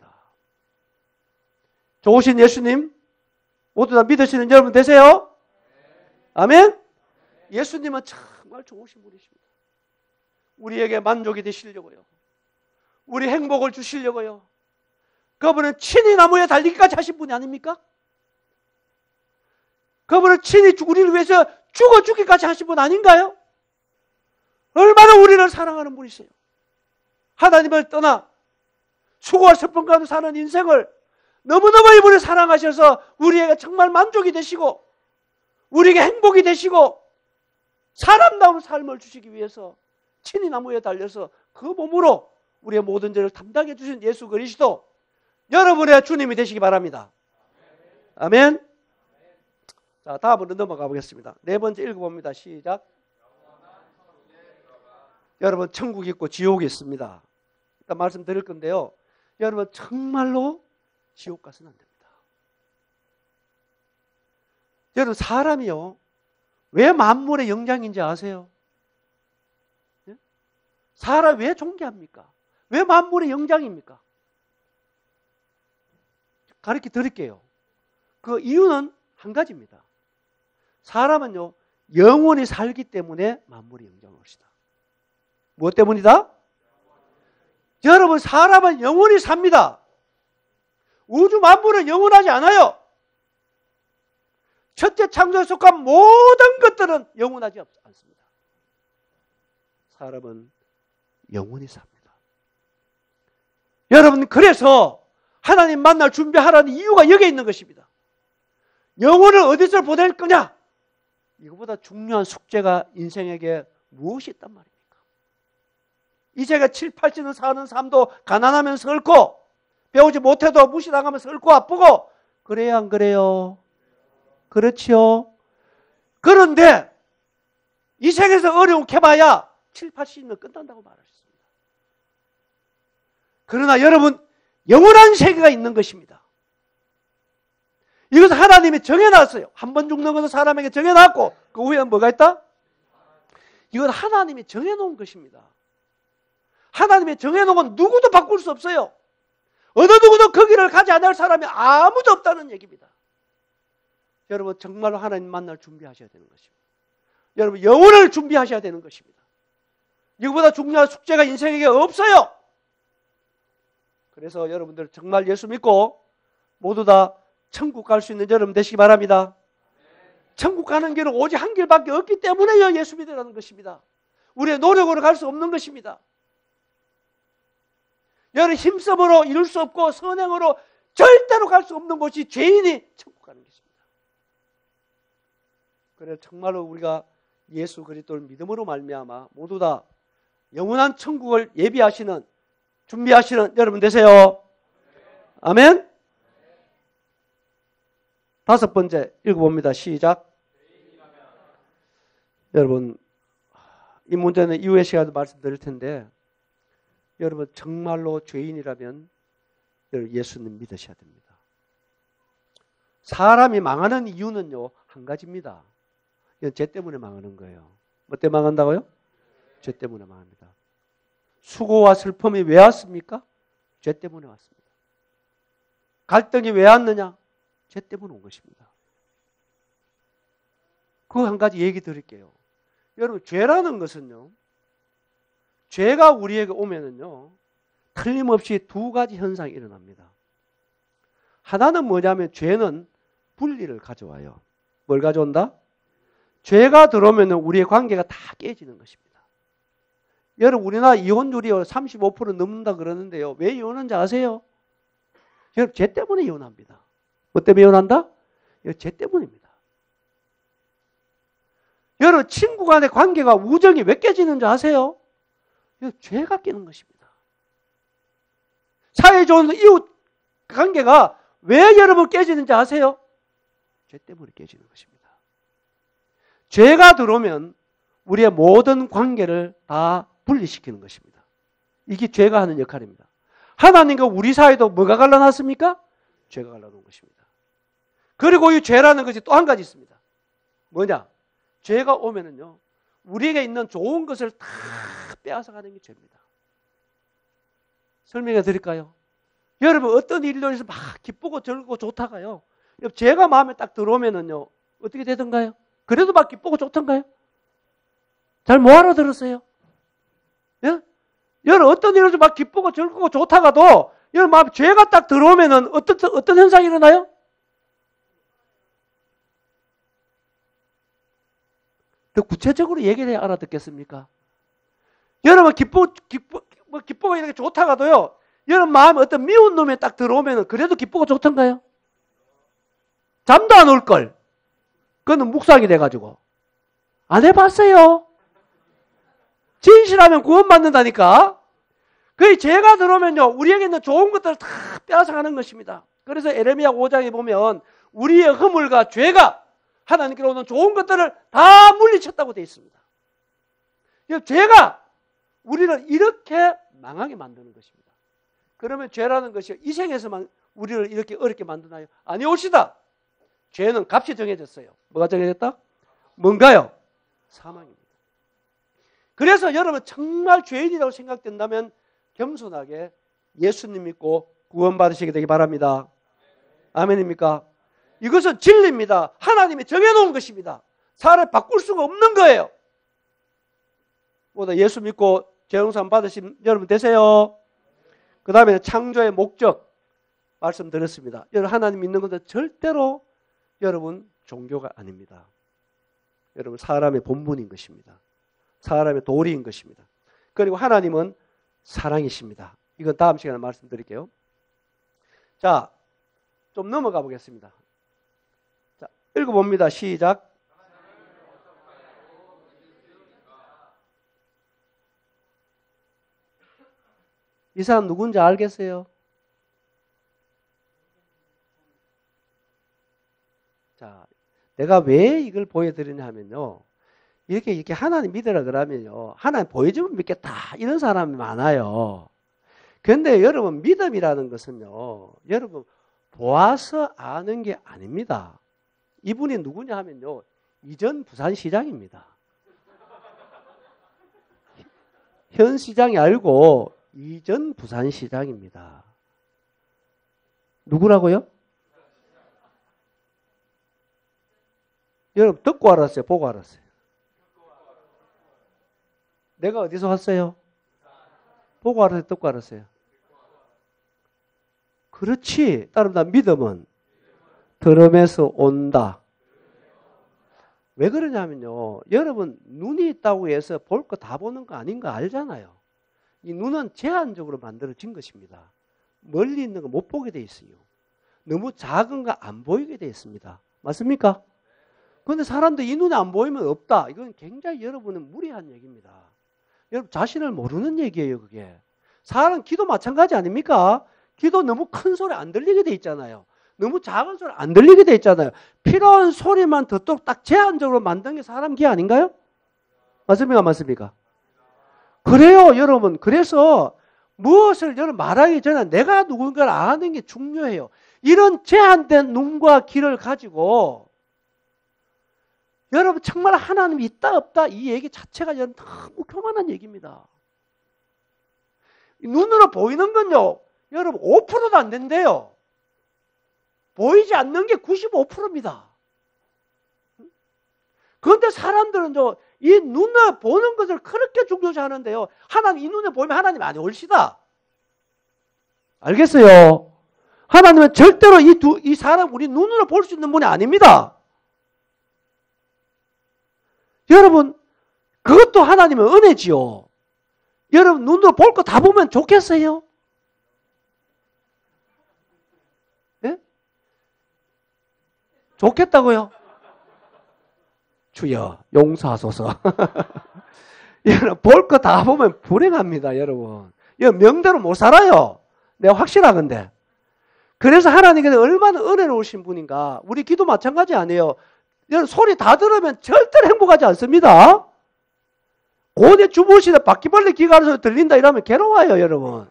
좋으신 예수님 모두 다 믿으시는 여러분 되세요? 아멘? 예수님은 정말 좋으신 분이십니다. 우리에게 만족이 되시려고요. 우리 행복을 주시려고요. 그분은 친히 나무에 달리기까지 하신 분이 아닙니까? 그분은 친히 우리를 위해서 죽어 죽기까지 하신 분 아닌가요? 얼마나 우리를 사랑하는 분이세요. 하나님을 떠나 수고와 슬픔 가운데 사는 인생을 너무너무 이분이 사랑하셔서 우리에게 정말 만족이 되시고 우리에게 행복이 되시고 사람다운 삶을 주시기 위해서 친히 나무에 달려서 그 몸으로 우리의 모든 죄를 담당해 주신 예수 그리스도 여러분의 주님이 되시기 바랍니다. 아멘. 자, 다음으로 넘어가 보겠습니다. 네 번째 읽어봅니다. 시작. 여러분 천국이 있고 지옥이 있습니다. 일단 말씀드릴 건데요. 여러분 정말로 지옥 가서는 안 됩니다. 여러분 사람이요. 왜 만물의 영장인지 아세요? 사람 왜 존귀합니까? 왜 만물의 영장입니까? 가르쳐 드릴게요. 그 이유는 한 가지입니다. 사람은요, 영원히 살기 때문에 만물의 영장인 것이다. 무엇 때문이다? 여러분, 사람은 영원히 삽니다. 우주 만물은 영원하지 않아요. 첫째 창조에 속한 모든 것들은 영원하지 않습니다. 사람은 영원히 삽니다. 여러분, 그래서 하나님 만날 준비하라는 이유가 여기에 있는 것입니다. 영혼을 어디서 보낼 거냐? 이거보다 중요한 숙제가 인생에게 무엇이 있단 말입니까? 이 세계 7, 80년 사는 삶도 가난하면 설고 배우지 못해도 무시당하면 설고 아프고 그래야 안 그래요? 그렇지요. 그런데 이 세계에서 어려운 캐봐야 7, 80년 끝난다고 말하셨습니다. 그러나 여러분 영원한 세계가 있는 것입니다. 이것은 하나님이 정해놨어요. 한 번 죽는 것은 사람에게 정해놨고 그 후에는 뭐가 있다? 이건 하나님이 정해놓은 것입니다. 하나님이 정해놓은 건 누구도 바꿀 수 없어요. 어느 누구도 그 길을 가지 않을 사람이 아무도 없다는 얘기입니다. 여러분 정말로 하나님 만날 준비하셔야 되는 것입니다. 여러분 영혼을 준비하셔야 되는 것입니다. 이거보다 중요한 숙제가 인생에게 없어요. 그래서 여러분들 정말 예수 믿고 모두 다 천국 갈 수 있는 여러분 되시기 바랍니다. 천국 가는 길은 오직 한 길밖에 없기 때문에 예수 믿으라는 것입니다. 우리의 노력으로 갈 수 없는 것입니다. 여러분 힘써으로 이룰 수 없고 선행으로 절대로 갈 수 없는 곳이 죄인이 천국 가는 것입니다. 그래서 정말로 우리가 예수 그리스도를 믿음으로 말미암아 모두 다 영원한 천국을 예비하시는 준비하시는 여러분 되세요. 아멘. 다섯 번째 읽어봅니다. 시작. 여러분 이 문제는 이후의 시간에 말씀드릴 텐데 여러분 정말로 죄인이라면 예수님 믿으셔야 됩니다. 사람이 망하는 이유는요 한 가지입니다. 이건 죄 때문에 망하는 거예요. 뭐 때문에 망한다고요? 죄 때문에 망합니다. 수고와 슬픔이 왜 왔습니까? 죄 때문에 왔습니다. 갈등이 왜 왔느냐? 죄 때문에 온 것입니다. 그 한 가지 얘기 드릴게요. 여러분 죄라는 것은요 죄가 우리에게 오면은요 틀림없이 두 가지 현상이 일어납니다. 하나는 뭐냐면 죄는 분리를 가져와요. 뭘 가져온다? 죄가 들어오면 우리의 관계가 다 깨지는 것입니다. 여러분 우리나라 이혼율이 35% 넘는다 그러는데요. 왜 이혼하는지 아세요? 여러분 죄 때문에 이혼합니다. 뭐 때문에 이혼한다? 죄 때문입니다. 여러분 친구 간의 관계가 우정이 왜 깨지는지 아세요? 죄가 깨는 것입니다. 사회 좋은 이웃 관계가 왜 여러분 깨지는지 아세요? 죄 때문에 깨지는 것입니다. 죄가 들어오면 우리의 모든 관계를 다 분리시키는 것입니다. 이게 죄가 하는 역할입니다. 하나님과 우리 사이도 뭐가 갈라놨습니까? 죄가 갈라놓은 것입니다. 그리고 이 죄라는 것이 또 한 가지 있습니다. 뭐냐? 죄가 오면은요, 우리에게 있는 좋은 것을 다 빼앗아가는 게 죄입니다. 설명해 드릴까요? 여러분 어떤 일로 해서 막 기쁘고 즐겁고 좋다가요. 제가 마음에 딱 들어오면은요. 어떻게 되던가요? 그래도 막 기쁘고 좋던가요? 잘 못 알아들었어요. 예? 여러분 어떤 일로 막 기쁘고 즐겁고 좋다가도 여러분 마음에 죄가 딱 들어오면은 어떤 현상이 일어나요? 더 구체적으로 얘기를 해야 알아듣겠습니까? 여러분 기쁘고 이렇게 좋다가도요. 여러분 마음에 어떤 미운 놈이 딱 들어오면은 그래도 기쁘고 좋던가요? 잠도 안 올 걸. 그거는 묵상이 돼가지고. 안 해봤어요. 진실하면 구원받는다니까. 그 죄가 들어오면요. 우리에게 있는 좋은 것들을 다 빼앗아가는 것입니다. 그래서 에레미야 5장에 보면 우리의 허물과 죄가 하나님께로 오는 좋은 것들을 다 물리쳤다고 되어 있습니다. 죄가 우리를 이렇게 망하게 만드는 것입니다. 그러면 죄라는 것이 이 생에서만 우리를 이렇게 어렵게 만드나요? 아니옵시다. 죄는 값이 정해졌어요. 뭐가 정해졌다? 뭔가요? 사망입니다. 그래서 여러분 정말 죄인이라고 생각된다면 겸손하게 예수님 믿고 구원받으시게 되기 바랍니다. 아멘입니까? 이것은 진리입니다. 하나님이 정해놓은 것입니다. 사람을 바꿀 수가 없는 거예요. 예수 믿고 죄용산 받으신 여러분 되세요. 그 다음에 창조의 목적 말씀드렸습니다. 여러분 하나님 믿는 것은 절대로 여러분 종교가 아닙니다. 여러분 사람의 본분인 것입니다. 사람의 도리인 것입니다. 그리고 하나님은 사랑이십니다. 이건 다음 시간에 말씀드릴게요. 자, 좀 넘어가 보겠습니다. 자, 읽어봅니다. 시작. 이 사람 누군지 알겠어요? 자, 내가 왜 이걸 보여드리냐 하면요. 이렇게 하나님 믿으라 그러면요. 하나님 보여주면 믿겠다. 이런 사람이 많아요. 그런데 여러분 믿음이라는 것은요. 여러분 보아서 아는 게 아닙니다. 이분이 누구냐 하면요. 이전 부산시장입니다. 현 시장이 알고 이전 부산시장입니다. 누구라고요? 여러분 듣고 알았어요? 보고 알았어요? 내가 어디서 왔어요? 보고 알았어요? 듣고 알았어요? 그렇지. 따릅니다. 믿음은 들음에서 온다. 왜 그러냐면요. 여러분 눈이 있다고 해서 볼 거 다 보는 거 아닌 거 알잖아요. 이 눈은 제한적으로 만들어진 것입니다. 멀리 있는 거 못 보게 돼 있어요. 너무 작은 거 안 보이게 돼 있습니다. 맞습니까? 그런데 사람들 이 눈에 안 보이면 없다. 이건 굉장히 여러분은 무리한 얘기입니다. 여러분 자신을 모르는 얘기예요. 그게. 사람 기도 마찬가지 아닙니까? 기도 너무 큰 소리 안 들리게 돼 있잖아요. 너무 작은 소리 안 들리게 돼 있잖아요. 필요한 소리만 듣도록 딱 제한적으로 만든 게 사람 기 아닌가요? 맞습니까? 맞습니까? 그래요, 여러분. 그래서 무엇을 여러분 말하기 전에 내가 누군가를 아는 게 중요해요. 이런 제한된 눈과 귀를 가지고 여러분 정말 하나님이 있다 없다 이 얘기 자체가 여러분 너무 교만한 얘기입니다. 눈으로 보이는 건요. 여러분 5%도 안 된대요. 보이지 않는 게 95%입니다. 그런데 사람들은 이 눈을 보는 것을 그렇게 중요시 하는데요. 하나님 이 눈에 보이면 하나님 안 올시다. 알겠어요? 하나님은 절대로 이 사람 우리 눈으로 볼 수 있는 분이 아닙니다. 여러분 그것도 하나님의 은혜지요. 여러분 눈으로 볼 거 다 보면 좋겠어요? 예? 좋겠다고요? 주여 용서하소서. 여러분 볼 거 다 보면 불행합니다. 여러분 명대로 못 살아요. 내가 확실하건데. 그래서 하나님께서 얼마나 은혜로우신 분인가. 우리 기도 마찬가지 아니에요. 여러분 소리 다 들으면 절대로 행복하지 않습니다. 고대 주무시다 바퀴벌레 귀가는 소리 들린다 이러면 괴로워요. 여러분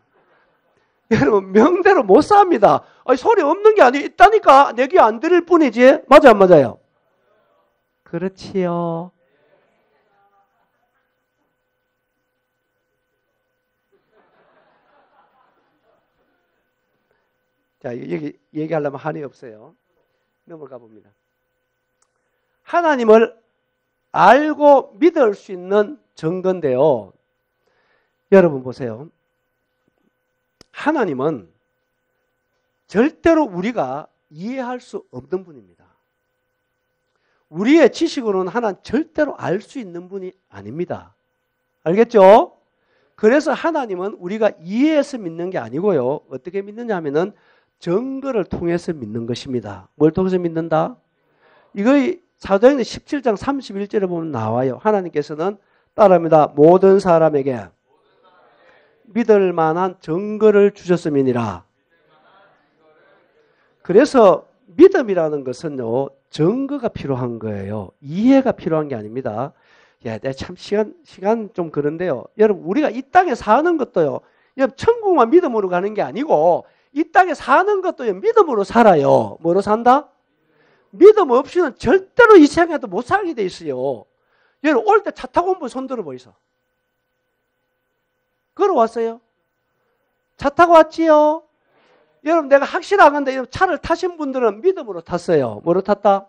명대로 못 삽니다. 아니, 소리 없는 게 아니고 있다니까. 내 귀 안 들릴 뿐이지. 맞아 안 맞아요? 그렇지요. 자, 여기 얘기하려면 한이 없어요. 넘어가 봅니다. 하나님을 알고 믿을 수 있는 증거인데요. 여러분 보세요. 하나님은 절대로 우리가 이해할 수 없는 분입니다. 우리의 지식으로는 하나님 절대로 알 수 있는 분이 아닙니다. 알겠죠? 그래서 하나님은 우리가 이해해서 믿는 게 아니고요. 어떻게 믿느냐 하면은 증거를 통해서 믿는 것입니다. 뭘 통해서 믿는다? 이거 사도행전 17장 31절에 보면 나와요. 하나님께서는 따라합니다. 모든 사람에게 믿을 만한 증거를 주셨음이니라. 그래서 믿음이라는 것은요, 증거가 필요한 거예요. 이해가 필요한 게 아닙니다. 야, 내가 참 시간 좀 그런데요. 여러분, 우리가 이 땅에 사는 것도요, 여러분, 천국만 믿음으로 가는 게 아니고, 이 땅에 사는 것도요, 믿음으로 살아요. 뭐로 산다? 믿음 없이는 절대로 이 세상에도 못 살게 돼 있어요. 여러분, 올 때 차 타고 온 분 손 들어 보이소. 걸어왔어요? 차 타고 왔지요? 여러분, 내가 확실하건데 차를 타신 분들은 믿음으로 탔어요. 뭐로 탔다?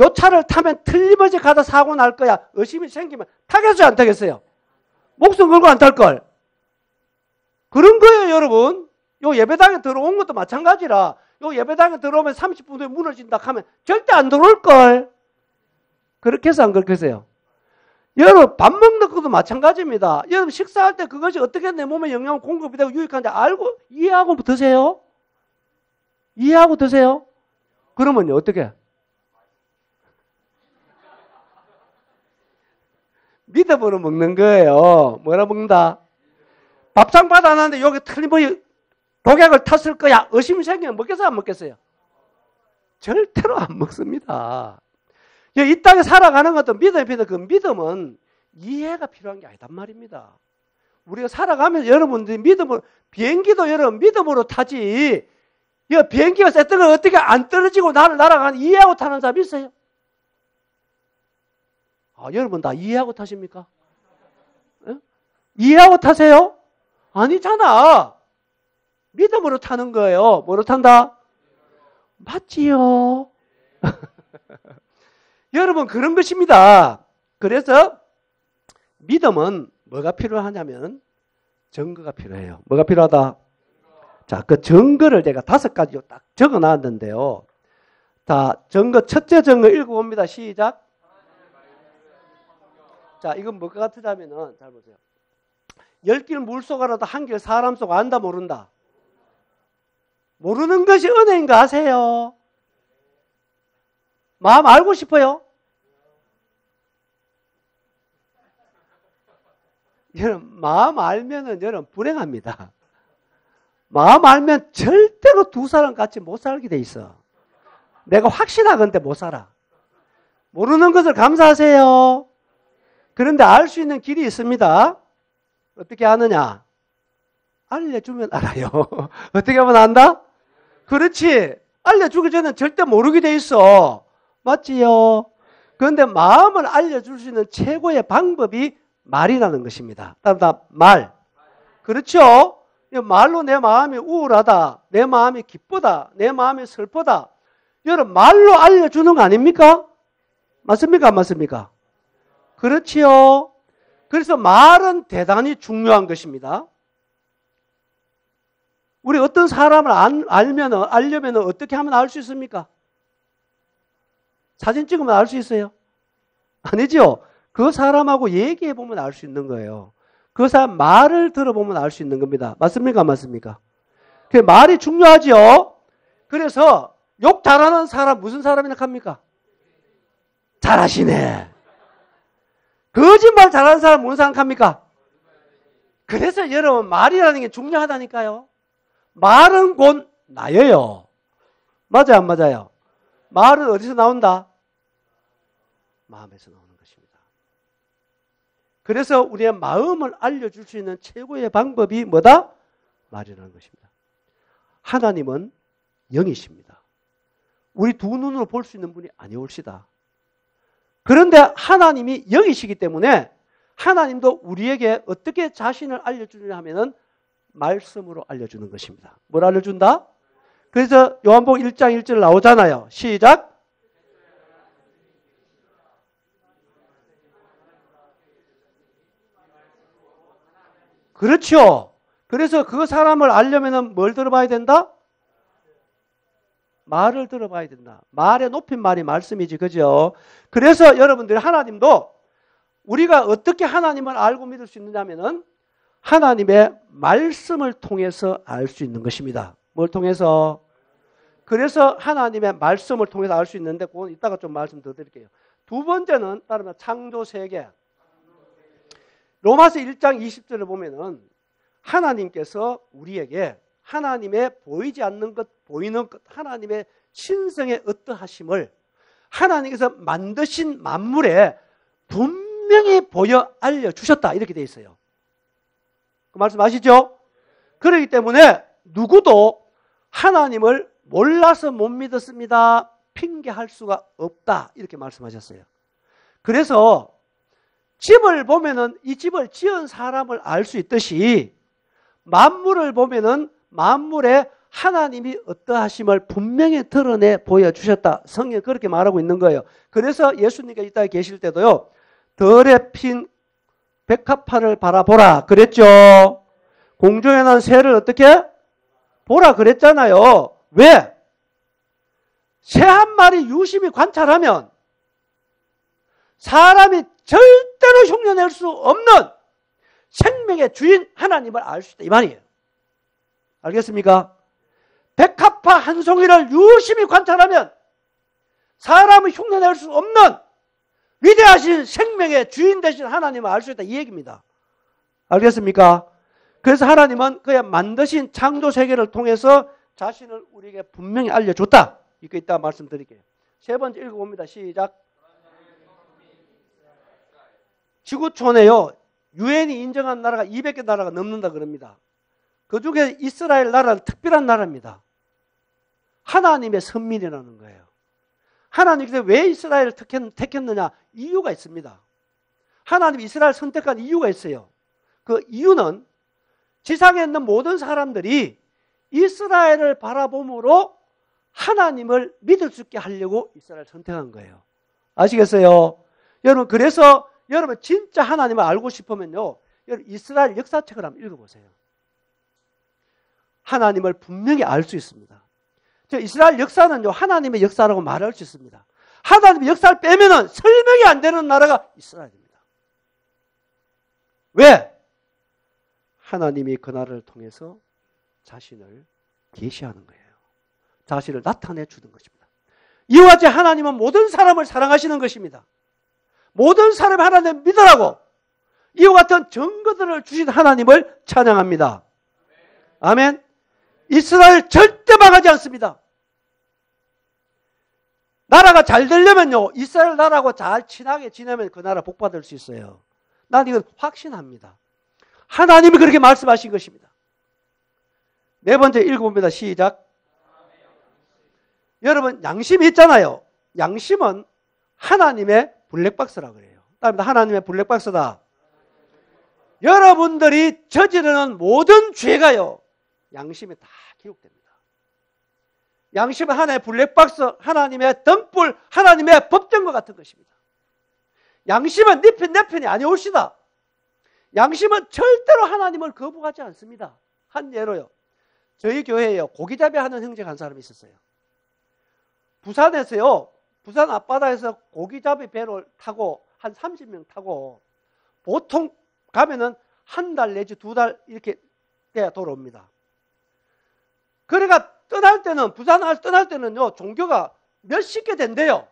요 차를 타면 틀림없이 가다 사고 날 거야. 의심이 생기면 타겠어요, 안 타겠어요? 목숨 걸고 안 탈걸? 그런 거예요, 여러분. 요 예배당에 들어온 것도 마찬가지라. 요 예배당에 들어오면 30분 후에 무너진다 하면 절대 안 들어올걸. 그렇게 해서 안 그렇게 해서요? 여러분, 밥 먹는 것도 마찬가지입니다. 여러분, 식사할 때 그것이 어떻게 내 몸에 영양 공급이 되고 유익한지 알고 이해하고 드세요? 이해하고 드세요? 그러면요, 어떻게? 믿음으로 먹는 거예요. 뭐라 먹는다? 밥상 받아놨는데 여기 틀림없이 독약을 탔을 거야. 의심이 생기면 먹겠어요, 안 먹겠어요? 절대로 안 먹습니다. 이 땅에 살아가는 것도 믿음이 필요해. 그 믿음은 이해가 필요한 게 아니단 말입니다. 우리가 살아가면서 여러분들이 믿음으로, 비행기도 여러분 믿음으로 타지, 이 비행기가 쇳뜨거 어떻게 안 떨어지고 나를 날아가는 이해하고 타는 사람 있어요? 아, 여러분 다 이해하고 타십니까? 에? 이해하고 타세요? 아니잖아. 믿음으로 타는 거예요. 뭐로 탄다? 맞지요? 여러분, 그런 것입니다. 그래서 믿음은 뭐가 필요하냐면 증거가 필요해요. 뭐가 필요하다? 자, 그 증거를 제가 5가지 딱 적어 놨는데요. 자, 증거, 첫째 증거 읽어봅니다. 시작. 자, 이건 뭐가 같으냐면은, 잘 보세요. 10길 물속 알아도 1길 사람 속 안다, 모른다? 모르는 것이 은혜인 거 아세요? 마음 알고 싶어요? 여러분, 마음 알면은 여러분 불행합니다. 마음 알면 절대로 두 사람 같이 못 살게 돼 있어. 내가 확신하건대 못 살아. 모르는 것을 감사하세요. 그런데 알 수 있는 길이 있습니다. 어떻게 아느냐? 알려주면 알아요. 어떻게 하면 안다? 그렇지. 알려주기 전에 절대 모르게 돼 있어. 맞지요? 그런데 마음을 알려줄 수 있는 최고의 방법이 말이라는 것입니다. 다음 말. 그렇죠? 말로 내 마음이 우울하다, 내 마음이 기쁘다, 내 마음이 슬프다. 여러분, 말로 알려주는 거 아닙니까? 맞습니까? 안 맞습니까? 그렇지요. 그래서 말은 대단히 중요한 것입니다. 우리 어떤 사람을 알려면 어떻게 하면 알 수 있습니까? 사진 찍으면 알 수 있어요? 아니죠. 그 사람하고 얘기해 보면 알 수 있는 거예요. 그 사람 말을 들어보면 알 수 있는 겁니다. 맞습니까? 안 맞습니까? 그 말이 중요하죠. 그래서 욕 잘하는 사람 무슨 사람이나 합니까? 잘하시네. 거짓말 잘하는 사람 무슨 사람 합니까? 그래서 여러분, 말이라는 게 중요하다니까요. 말은 곧 나예요. 맞아요, 안 맞아요? 말은 어디서 나온다? 마음에서 나오는 것입니다. 그래서 우리의 마음을 알려줄 수 있는 최고의 방법이 뭐다? 말이라는 것입니다. 하나님은 영이십니다. 우리 두 눈으로 볼 수 있는 분이 아니올시다. 그런데 하나님이 영이시기 때문에 하나님도 우리에게 어떻게 자신을 알려주냐 하면은 말씀으로 알려주는 것입니다. 뭘 알려준다? 그래서 요한복음 1장 1절 나오잖아요. 시작. 그렇죠. 그래서 그 사람을 알려면 뭘 들어봐야 된다? 말을 들어봐야 된다. 말의 높임말이 말씀이지, 그죠? 그래서 여러분들 하나님도 우리가 어떻게 하나님을 알고 믿을 수 있느냐면은 하나님의 말씀을 통해서 알 수 있는 것입니다. 뭘 통해서? 그래서 하나님의 말씀을 통해서 알 수 있는데 그건 이따가 좀 말씀 더 드릴게요. 두 번째는 따르면 창조 세계. 로마서 1장 20절을 보면은 하나님께서 우리에게 하나님의 보이지 않는 것, 보이는 것, 하나님의 신성의 어떠하심을 하나님께서 만드신 만물에 분명히 보여 알려주셨다. 이렇게 되어 있어요. 그 말씀 아시죠? 그렇기 때문에 누구도 하나님을 몰라서 못 믿었습니다. 핑계할 수가 없다. 이렇게 말씀하셨어요. 그래서 집을 보면은 이 집을 지은 사람을 알 수 있듯이 만물을 보면은 만물에 하나님이 어떠하심을 분명히 드러내 보여주셨다. 성경이 그렇게 말하고 있는 거예요. 그래서 예수님께서 이 땅에 계실 때도요. 덜에 핀 백합화를 바라보라 그랬죠. 공중에 난 새를 어떻게? 보라 그랬잖아요. 왜? 새 한 마리 유심히 관찰하면 사람이 절대로 흉내낼 수 없는 생명의 주인 하나님을 알 수 있다. 이 말이에요. 알겠습니까? 백합화 한 송이를 유심히 관찰하면 사람이 흉내낼 수 없는 위대하신 생명의 주인 되신 하나님을 알 수 있다. 이 얘기입니다. 알겠습니까? 그래서 하나님은 그의 만드신 창조 세계를 통해서 자신을 우리에게 분명히 알려줬다. 이거 이따 말씀드릴게요. 세 번째 읽어봅니다. 시작. 지구촌에요. 유엔이 인정한 나라가 200개 나라가 넘는다 그럽니다. 그 중에 이스라엘 나라는 특별한 나라입니다. 하나님의 선민이라는 거예요. 하나님께서 왜 이스라엘을 택했느냐? 이유가 있습니다. 하나님이 이스라엘 선택한 이유가 있어요. 그 이유는 지상에 있는 모든 사람들이 이스라엘을 바라봄으로 하나님을 믿을 수 있게 하려고 이스라엘을 선택한 거예요. 아시겠어요? 여러분, 그래서 여러분 진짜 하나님을 알고 싶으면요, 여러분 이스라엘 역사책을 한번 읽어보세요. 하나님을 분명히 알 수 있습니다. 이스라엘 역사는요, 하나님의 역사라고 말할 수 있습니다. 하나님의 역사를 빼면은 설명이 안 되는 나라가 이스라엘입니다. 왜? 하나님이 그 나라를 통해서 자신을 계시하는 거예요. 자신을 나타내 주는 것입니다. 이와 같이 하나님은 모든 사람을 사랑하시는 것입니다. 모든 사람이 하나님을 믿으라고 이와 같은 증거들을 주신 하나님을 찬양합니다. 아멘. 이스라엘 절대 망하지 않습니다. 나라가 잘 되려면요, 이스라엘 나라하고 잘 친하게 지내면 그 나라 복받을 수 있어요. 난 이건 확신합니다. 하나님이 그렇게 말씀하신 것입니다. 네 번째 읽어봅니다. 시작. 여러분, 양심이 있잖아요. 양심은 하나님의 블랙박스라 그래요. 다음에 하나님의 블랙박스다. 여러분들이 저지르는 모든 죄가요, 양심에 다 기록됩니다. 양심은 하나의 블랙박스, 하나님의 등불, 하나님의 법정과 같은 것입니다. 양심은 네 편, 내 편이 아니올시다. 양심은 절대로 하나님을 거부하지 않습니다. 한 예로요. 저희 교회에요, 고기잡이 하는 형제가 한 사람이 있었어요. 부산에서요, 부산 앞바다에서 고기잡이 배를 타고 한 30명 타고 보통 가면은 한 달 내지 두 달 이렇게 돼야 돌아옵니다. 그러니까 떠날 때는, 부산을 떠날 때는요, 종교가 몇십 개 된대요.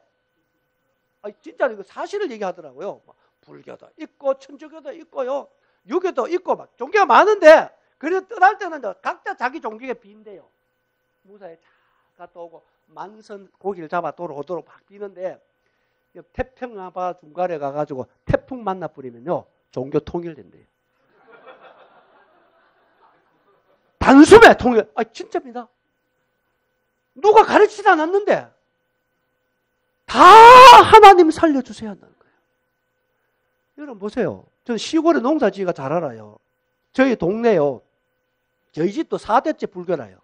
진짜 이거 사실을 얘기하더라고요. 불교도 있고, 천주교도 있고요, 유교도 있고, 막 종교가 많은데, 그래서 떠날 때는 각자 자기 종교에 빈대요. 무사히 잘 갔다 오고, 만선 고기를 잡아 돌아오도록 막 비는데, 태평양바 중간에 가가지고 태풍 만나 뿌리면요, 종교 통일된대요. 단숨에 통일. 진짜입니다. 누가 가르치지 않았는데 다 하나님 살려주셔야 한다는 거예요. 여러분 보세요. 저는 시골에 농사지기가 잘 알아요. 저희 동네요, 저희 집도 4대째 불교라요.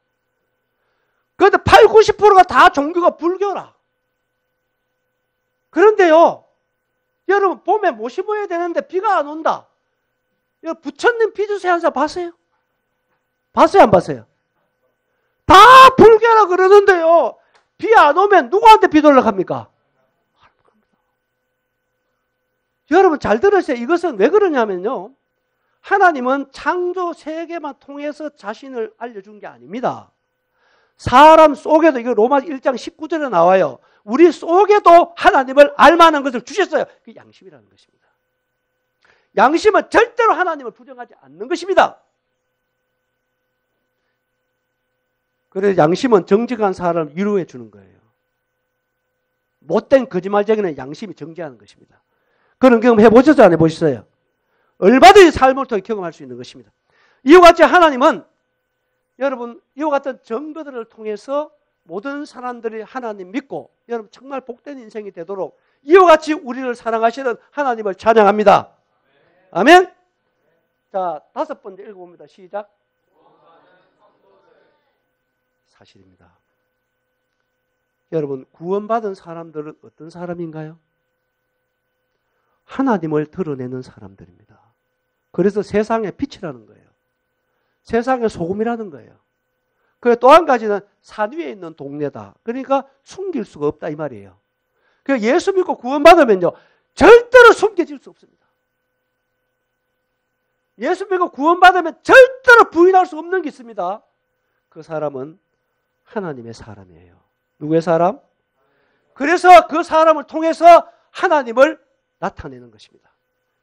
그런데 8, 90%가 다 종교가 불교라. 그런데요, 여러분 봄에 못 심어야 되는데 비가 안 온다. 여러분 부처님 비 주세요 하는 사람 봤어요? 봤어요 안 봤어요? 다 불교라 그러는데요, 비 안 오면 누구한테 비 돌려갑니까? 여러분 잘 들으세요. 이것은 왜 그러냐면요, 하나님은 창조 세계만 통해서 자신을 알려준 게 아닙니다. 사람 속에도, 이거 로마 1장 19절에 나와요. 우리 속에도 하나님을 알만한 것을 주셨어요. 그게 양심이라는 것입니다. 양심은 절대로 하나님을 부정하지 않는 것입니다. 그래서 양심은 정직한 사람을 위로해 주는 거예요. 못된 거짓말쟁이는 양심이 정죄하는 것입니다. 그런 경험 해보셨어요? 안 해보셨어요? 얼마든지 삶을 통해 경험할 수 있는 것입니다. 이와 같이 하나님은, 여러분 이와 같은 증거들을 통해서 모든 사람들이 하나님 믿고 여러분 정말 복된 인생이 되도록 이와 같이 우리를 사랑하시는 하나님을 찬양합니다. 아멘. 자, 5번째 읽어봅니다. 시작. 사실입니다. 여러분 구원받은 사람들은 어떤 사람인가요? 하나님을 드러내는 사람들입니다. 그래서 세상의 빛이라는 거예요. 세상의 소금이라는 거예요. 그리고 또 한 가지는 산 위에 있는 동네다. 그러니까 숨길 수가 없다 이 말이에요. 그래서 예수 믿고 구원받으면요, 절대로 숨겨질 수 없습니다. 예수 믿고 구원받으면 절대로 부인할 수 없는 게 있습니다. 그 사람은 하나님의 사람이에요. 누구의 사람? 그래서 그 사람을 통해서 하나님을 나타내는 것입니다.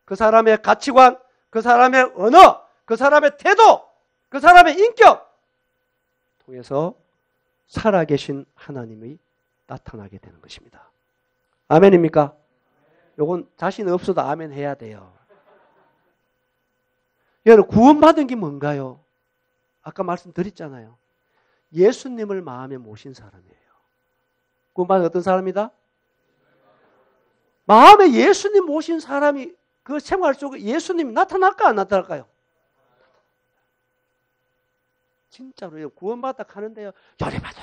그 사람의 가치관, 그 사람의 언어, 그 사람의 태도, 그 사람의 인격 통해서 살아계신 하나님이 나타나게 되는 것입니다. 아멘입니까? 요건 자신 없어도 아멘 해야 돼요. 여러분 구원받은 게 뭔가요? 아까 말씀드렸잖아요. 예수님을 마음에 모신 사람이에요. 구원받은 어떤 사람이다? 마음에 예수님 모신 사람이 그 생활 속에 예수님이 나타날까 안 나타날까요? 진짜로요. 구원받다 가는데요, 저리 봐도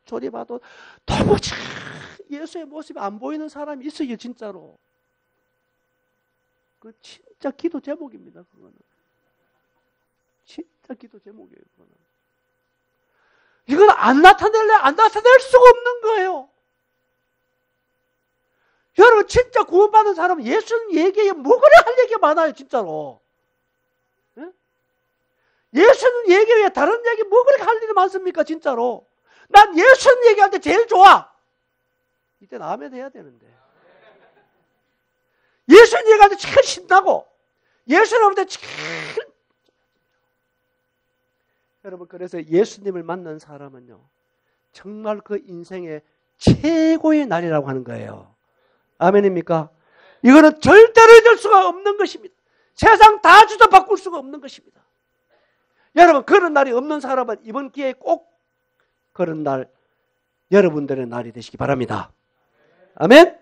저리 봐도 도무지 예수의 모습이 안 보이는 사람이 있어요. 진짜로. 그 진짜 기도 제목입니다. 그거는 진짜 기도 제목이에요. 그거는. 이건 안 나타낼래 안 나타낼 수가 없는 거예요. 여러분 진짜 구원받은 사람은 예수님 얘기에 뭐 그래 할 얘기가 많아요. 진짜로. 예? 예수님 얘기 외에 다른 얘기 뭐 그렇게 할 일이 많습니까? 진짜로. 난 예수님 얘기할 때 제일 좋아. 이때 아멘 해야 되는데. 예수님 얘기할 때 제일 신나고 예수님 올 때 제일. 여러분 그래서 예수님을 만난 사람은요, 정말 그 인생의 최고의 날이라고 하는 거예요. 아멘입니까? 이거는 절대로 잊을 수가 없는 것입니다. 세상 다 주도 바꿀 수가 없는 것입니다. 여러분 그런 날이 없는 사람은 이번 기회에 꼭 그런 날 여러분들의 날이 되시기 바랍니다. 아멘.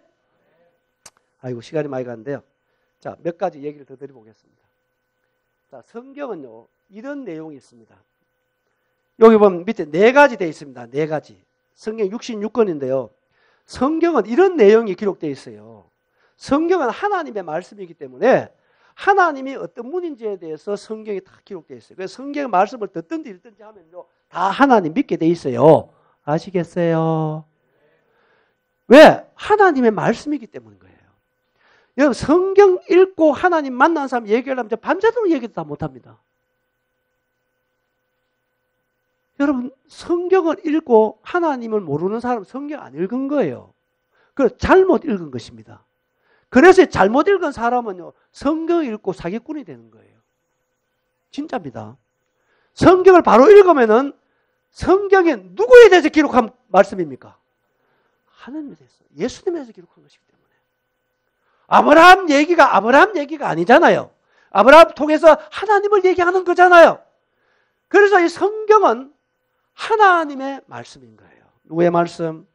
아이고 시간이 많이 갔는데요. 자, 몇 가지 얘기를 더 드려보겠습니다. 자, 성경은요 이런 내용이 있습니다. 여기 보면 밑에 4가지 되어 있습니다. 4가지. 성경 66권인데요. 성경은 이런 내용이 기록되어 있어요. 성경은 하나님의 말씀이기 때문에 하나님이 어떤 분인지에 대해서 성경이 다 기록되어 있어요. 그래서 성경의 말씀을 듣든지 읽든지 하면요, 다 하나님 믿게 돼 있어요. 아시겠어요? 왜? 하나님의 말씀이기 때문인 거예요. 여러분 성경 읽고 하나님 만난 사람 얘기하려면 밤새도록 얘기도 다 못합니다. 여러분 성경을 읽고 하나님을 모르는 사람은 성경 안 읽은 거예요. 그래서 잘못 읽은 것입니다. 그래서 잘못 읽은 사람은요, 성경을 읽고 사기꾼이 되는 거예요. 진짜입니다. 성경을 바로 읽으면은 성경에 누구에 대해서 기록한 말씀입니까? 하나님에 대해서, 예수님에 대해서 기록한 것이기 때문에. 아브라함 얘기가 아니잖아요. 아브라함 통해서 하나님을 얘기하는 거잖아요. 그래서 이 성경은 하나님의 말씀인 거예요. 누구의 말씀?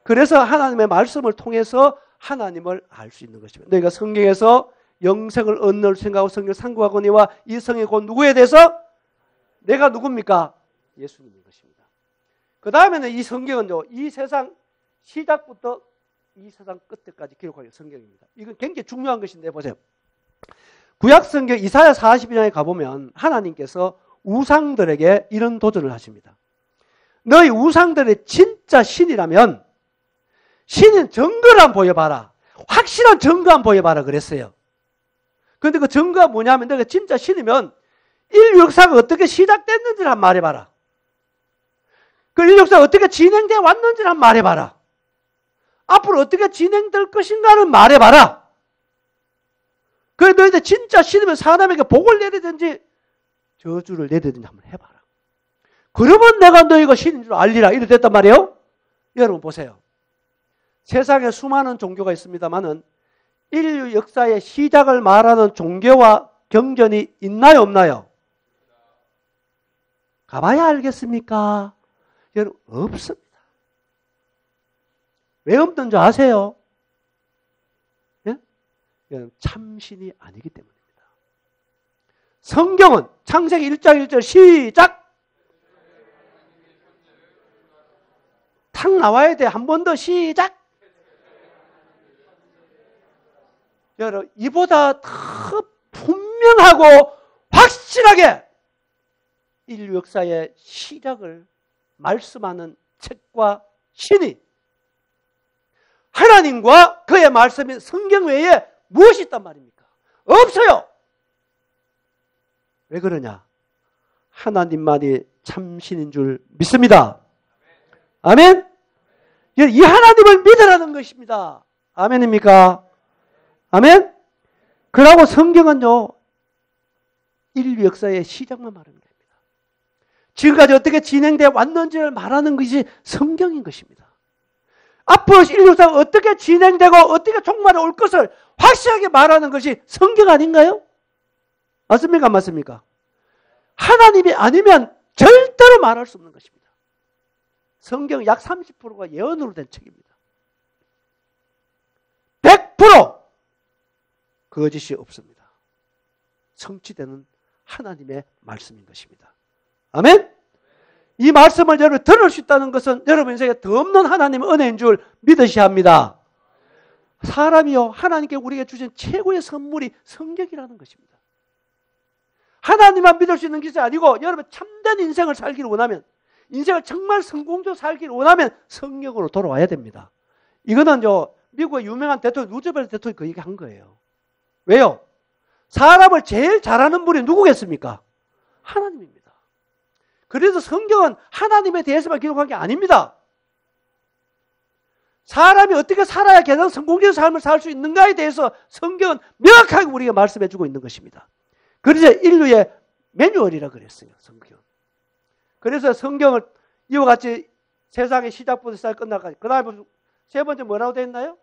그래서 하나님의 말씀을 통해서 하나님을 알 수 있는 것입니다. 너희가 성경에서 영생을 얻는 생각하고 성경을 상고하거니와 이 성이 곧 누구에 대해서? 내가 누굽니까? 예수님인 것입니다. 그 다음에는 이 성경은요, 이 세상 시작부터 이 세상 끝까지 기록하는 성경입니다. 이건 굉장히 중요한 것인데 보세요. 구약 성경 이사야 42장에 가보면 하나님께서 우상들에게 이런 도전을 하십니다. 너희 우상들의 진짜 신이라면 신인 증거를 한번 보여봐라. 확실한 증거 한번 보여봐라 그랬어요. 그런데 그 증거가 뭐냐면 너가 진짜 신이면 인류 역사가 어떻게 시작됐는지를 한번 말해봐라. 그 인류 역사가 어떻게 진행되어 왔는지를 한번 말해봐라. 앞으로 어떻게 진행될 것인가를 말해봐라. 그래 너희들 진짜 신이면 사람에게 복을 내리든지 저주를 내리든지 한번 해봐라. 그러면 내가 너희가 신인 줄 알리라. 이래 됐단 말이에요. 여러분 보세요. 세상에 수많은 종교가 있습니다만은 인류 역사의 시작을 말하는 종교와 경전이 있나요 없나요? 가봐야 알겠습니까? 여러분 없습니다. 왜 없는 줄 아세요? 예? 참신이 아니기 때문입니다. 성경은 창세기 1장 1절 시작! 탁 나와야 돼. 한 번 더 시작! 여러분 이보다 더 분명하고 확실하게 인류 역사의 시작을 말씀하는 책과 신이 하나님과 그의 말씀인 성경 외에 무엇이 있단 말입니까? 없어요. 왜 그러냐? 하나님만이 참신인 줄 믿습니다. 아멘? 이 하나님을 믿으라는 것입니다. 아멘입니까? 아멘? 그러고 성경은요, 인류 역사의 시작만 말하는 겁니다. 지금까지 어떻게 진행되어 왔는지를 말하는 것이 성경인 것입니다. 앞으로 인류 역사가 어떻게 진행되고 어떻게 종말에 올 것을 확실하게 말하는 것이 성경 아닌가요? 맞습니까? 안 맞습니까? 하나님이 아니면 절대로 말할 수 없는 것입니다. 성경 약 30%가 예언으로 된 책입니다. 100% 거짓이 없습니다. 성취되는 하나님의 말씀인 것입니다. 아멘? 이 말씀을 여러분 들을 수 있다는 것은 여러분 인생에 더 없는 하나님의 은혜인 줄 믿으셔야 합니다. 사람이요, 하나님께 우리에게 주신 최고의 선물이 성경이라는 것입니다. 하나님만 믿을 수 있는 것이 아니고 여러분 참된 인생을 살기를 원하면, 인생을 정말 성공적으로 살기를 원하면 성경으로 돌아와야 됩니다. 이거는 미국의 유명한 대통령 루즈벨트 대통령이 그 얘기한 거예요. 왜요? 사람을 제일 잘하는 분이 누구겠습니까? 하나님입니다. 그래서 성경은 하나님에 대해서만 기록한 게 아닙니다. 사람이 어떻게 살아야 가장 성공적인 삶을 살 수 있는가에 대해서 성경은 명확하게 우리에게 말씀해 주고 있는 것입니다. 그래서 인류의 매뉴얼이라 그랬어요. 성경. 그래서 성경을 이와 같이 세상의 시작부터 시작 끝나까지, 그 다음에 세 번째 뭐라고 되어 있나요?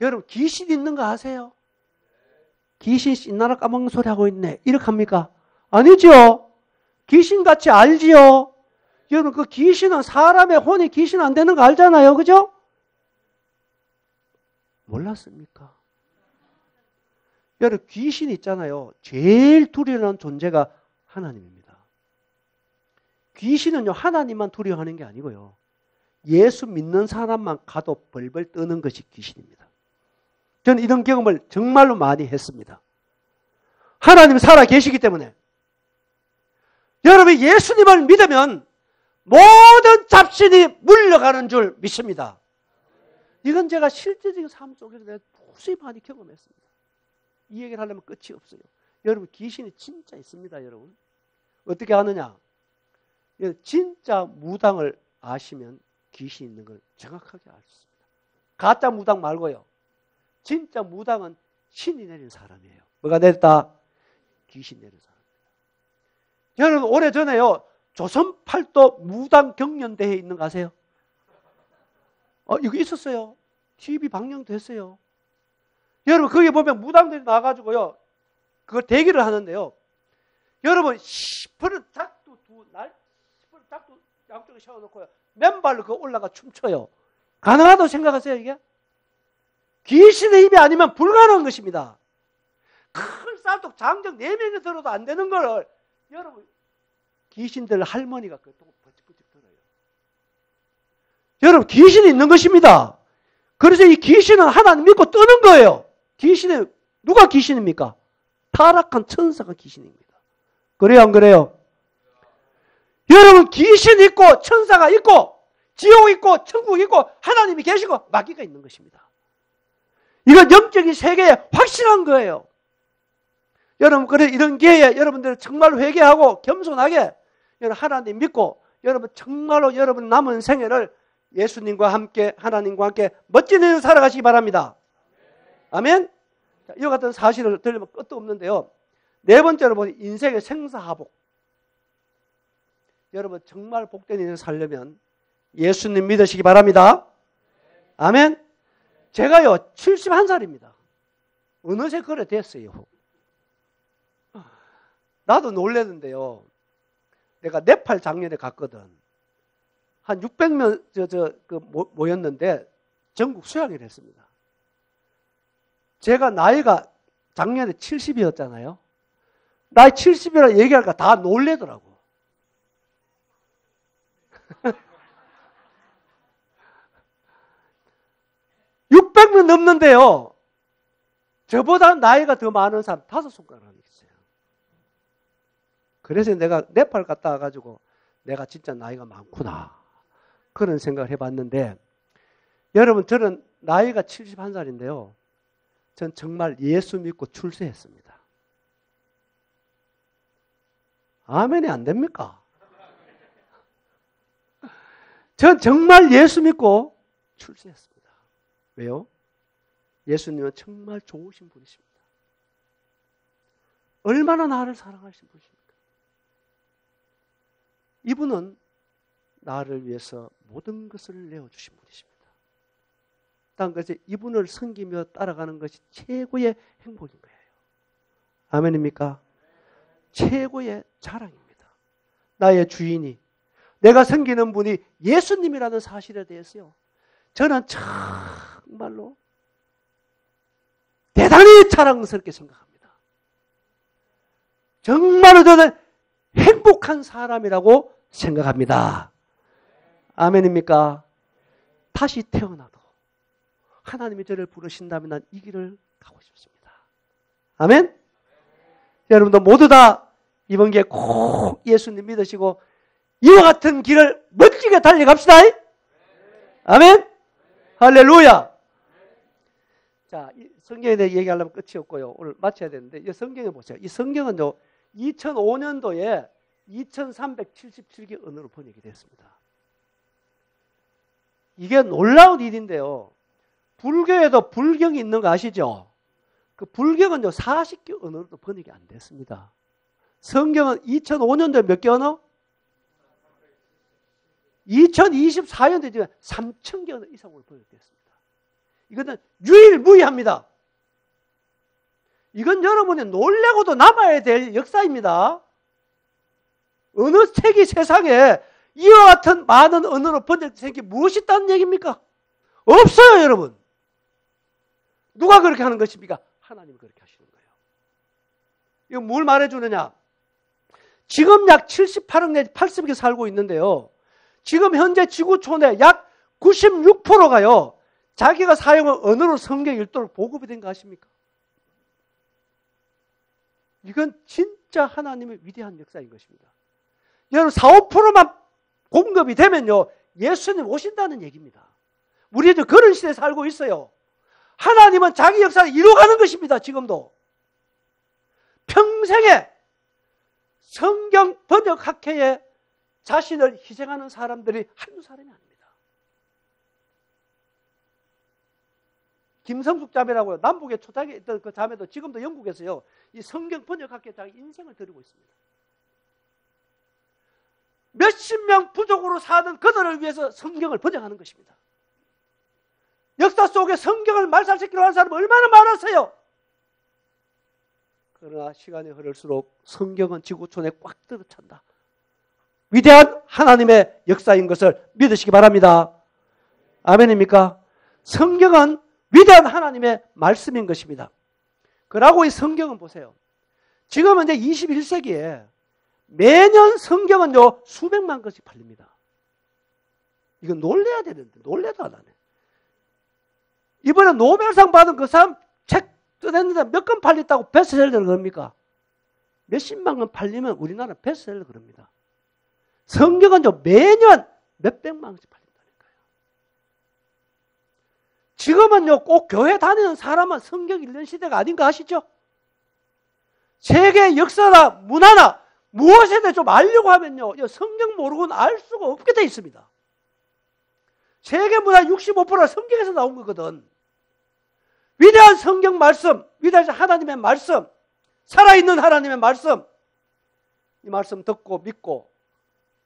여러분 귀신 있는 거 아세요? 귀신 신나라 까먹는 소리 하고 있네. 이렇게 합니까? 아니죠. 귀신같이 알지요. 여러분 그 귀신은 사람의 혼이 귀신 안 되는 거 알잖아요. 그죠? 몰랐습니까? 여러분 귀신 있잖아요. 제일 두려워하는 존재가 하나님입니다. 귀신은요 하나님만 두려워하는 게 아니고요. 예수 믿는 사람만 가도 벌벌 떠는 것이 귀신입니다. 저는 이런 경험을 정말로 많이 했습니다. 하나님 살아 계시기 때문에 여러분이 예수님을 믿으면 모든 잡신이 물러가는 줄 믿습니다. 이건 제가 실제적인 삶 속에서 내가 무수히 많이 경험했습니다. 이 얘기를 하려면 끝이 없어요. 여러분 귀신이 진짜 있습니다. 여러분 어떻게 아느냐? 진짜 무당을 아시면 귀신 있는 걸 정확하게 알 수 있습니다. 가짜 무당 말고요. 진짜 무당은 신이 내린 사람이에요. 뭐가 내렸다? 귀신 내린 사람입니다. 여러분 오래전에요. 조선팔도 무당 경연대회 있는 거 아세요? 이거 있었어요. TV 방영도 했어요. 여러분 거기 보면 무당들이 나와가지고요. 그걸 대기를 하는데요. 여러분 시퍼런 작두 두 날, 시퍼런 작두 양쪽에 세워놓고요. 맨발로 그 올라가 춤춰요. 가능하다고 생각하세요 이게? 귀신의 힘이 아니면 불가능한 것입니다. 큰 쌀떡 장정 4명이 들어도 안 되는 걸 여러분 귀신들 할머니가 그동안 버쩍버쩍 들어요. 여러분, 귀신이 있는 것입니다. 그래서 이 귀신은 하나님 믿고 뜨는 거예요. 귀신은, 누가 귀신입니까? 타락한 천사가 귀신입니다. 그래요, 안 그래요? 여러분, 귀신 있고, 천사가 있고, 지옥 있고, 천국 있고, 하나님이 계시고, 마귀가 있는 것입니다. 이건 영적인 세계에 확실한 거예요. 여러분, 그래, 이런 기회에 여러분들 정말 회개하고 겸손하게 여러분 하나님 믿고, 여러분 정말로 여러분 남은 생애를 예수님과 함께, 하나님과 함께 멋진 인생 살아가시기 바랍니다. 아멘? 자, 이와 같은 사실을 들으면 끝도 없는데요. 네 번째로 보니 인생의 생사하복. 여러분 정말 복된 인생 살려면 예수님 믿으시기 바랍니다. 아멘? 제가요 71살입니다. 어느새 그래 됐어요. 나도 놀랐는데요. 내가 네팔 작년에 갔거든. 한 600명 모였는데 전국 수양회를 했습니다. 제가 나이가 작년에 70이었잖아요. 나이 70이라 얘기하니까 다 놀래더라고. (600명) 넘는데요. 저보다 나이가 더 많은 사람 5손가락이 있어요. 그래서 내가 네팔 갔다 와가지고 내가 진짜 나이가 많구나 그런 생각을 해봤는데, 여러분 저는 나이가 71살인데요. 전 정말 예수 믿고 출세했습니다. 아멘이 안 됩니까? 전 정말 예수 믿고 출세했습니다. 왜요? 예수님은 정말 좋으신 분이십니다. 얼마나 나를 사랑하신 분이십니까? 이분은 나를 위해서 모든 것을 내어주신 분이십니다. 다음 것이 이분을 섬기며 따라가는 것이 최고의 행복인 거예요. 아멘입니까? 최고의 자랑입니다. 나의 주인이, 내가 섬기는 분이 예수님이라는 사실에 대해서요, 저는 정말로 대단히 자랑스럽게 생각합니다. 정말로 저는 행복한 사람이라고 생각합니다. 아멘입니까? 다시 태어나도 하나님이 저를 부르신다면 난 이 길을 가고 싶습니다. 아멘? 여러분도 모두 다 이번 기회에 꼭 예수님 믿으시고 이와 같은 길을 멋지게 달려갑시다. 아멘? 할렐루야! 자, 이 성경에 대해 얘기하려면 끝이 없고요. 오늘 마쳐야 되는데, 이 성경에 보세요. 이 성경은요, 2005년도에 2377개 언어로 번역이 됐습니다. 이게 놀라운 일인데요. 불교에도 불경이 있는 거 아시죠? 그 불경은요, 40개 언어로도 번역이 안 됐습니다. 성경은 2005년도에 몇 개 언어? 2024년도에 지금 3,000개 언어 이상으로 번역됐습니다. 이거는 유일무이합니다. 이건 여러분이 놀라고도 남아야 될 역사입니다. 어느 책이 세상에 이와 같은 많은 언어로 번역된 게 무엇이 있다는 얘기입니까? 없어요, 여러분. 누가 그렇게 하는 것입니까? 하나님이 그렇게 하시는 거예요. 이거 뭘 말해주느냐? 지금 약 78억 내지 80억이 살고 있는데요. 지금 현재 지구촌의 약 96%가요. 자기가 사용한 언어로 성경 읽도록 보급이 된 거 아십니까? 이건 진짜 하나님의 위대한 역사인 것입니다. 여러분 4, 5%만 공급이 되면요, 예수님 오신다는 얘기입니다. 우리도 그런 시대에 살고 있어요. 하나님은 자기 역사를 이루어가는 것입니다. 지금도. 평생에 성경 번역학회에 자신을 희생하는 사람들이 한두 사람이 아닙니다. 김성숙 자매라고요. 남북에 초창기에 있던 그 자매도 지금도 영국에서요, 이 성경 번역학회에 자기 인생을 드리고 있습니다. 몇십 명 부족으로 사는 그들을 위해서 성경을 번역하는 것입니다. 역사 속에 성경을 말살시키려고 하는 사람은 얼마나 많았어요. 그러나 시간이 흐를수록 성경은 지구촌에 꽉 들어찬다. 위대한 하나님의 역사인 것을 믿으시기 바랍니다. 아멘입니까? 성경은 위대한 하나님의 말씀인 것입니다. 그러고 이 성경은 보세요. 지금은 이제 21세기에 매년 성경은요, 수백만 권씩 팔립니다. 이거 놀래야 되는데, 놀래도 안 하네. 이번에 노벨상 받은 그 사람 책 뜯었는데 몇 권 팔렸다고 베스트셀러를 그럽니까? 몇십만 권 팔리면 우리나라 베스트셀러 그럽니다. 성경은요, 매년 몇백만 권씩 팔린다니까요. 지금은요, 꼭 교회 다니는 사람은 성경 읽는 시대가 아닌가 아시죠? 세계 역사나 문화나 무엇에 대해 좀 알려고 하면요, 성경 모르고는 알 수가 없게 돼 있습니다. 세계 문화 65%가 성경에서 나온 거거든. 위대한 성경 말씀, 위대한 하나님의 말씀, 살아있는 하나님의 말씀, 이 말씀 듣고 믿고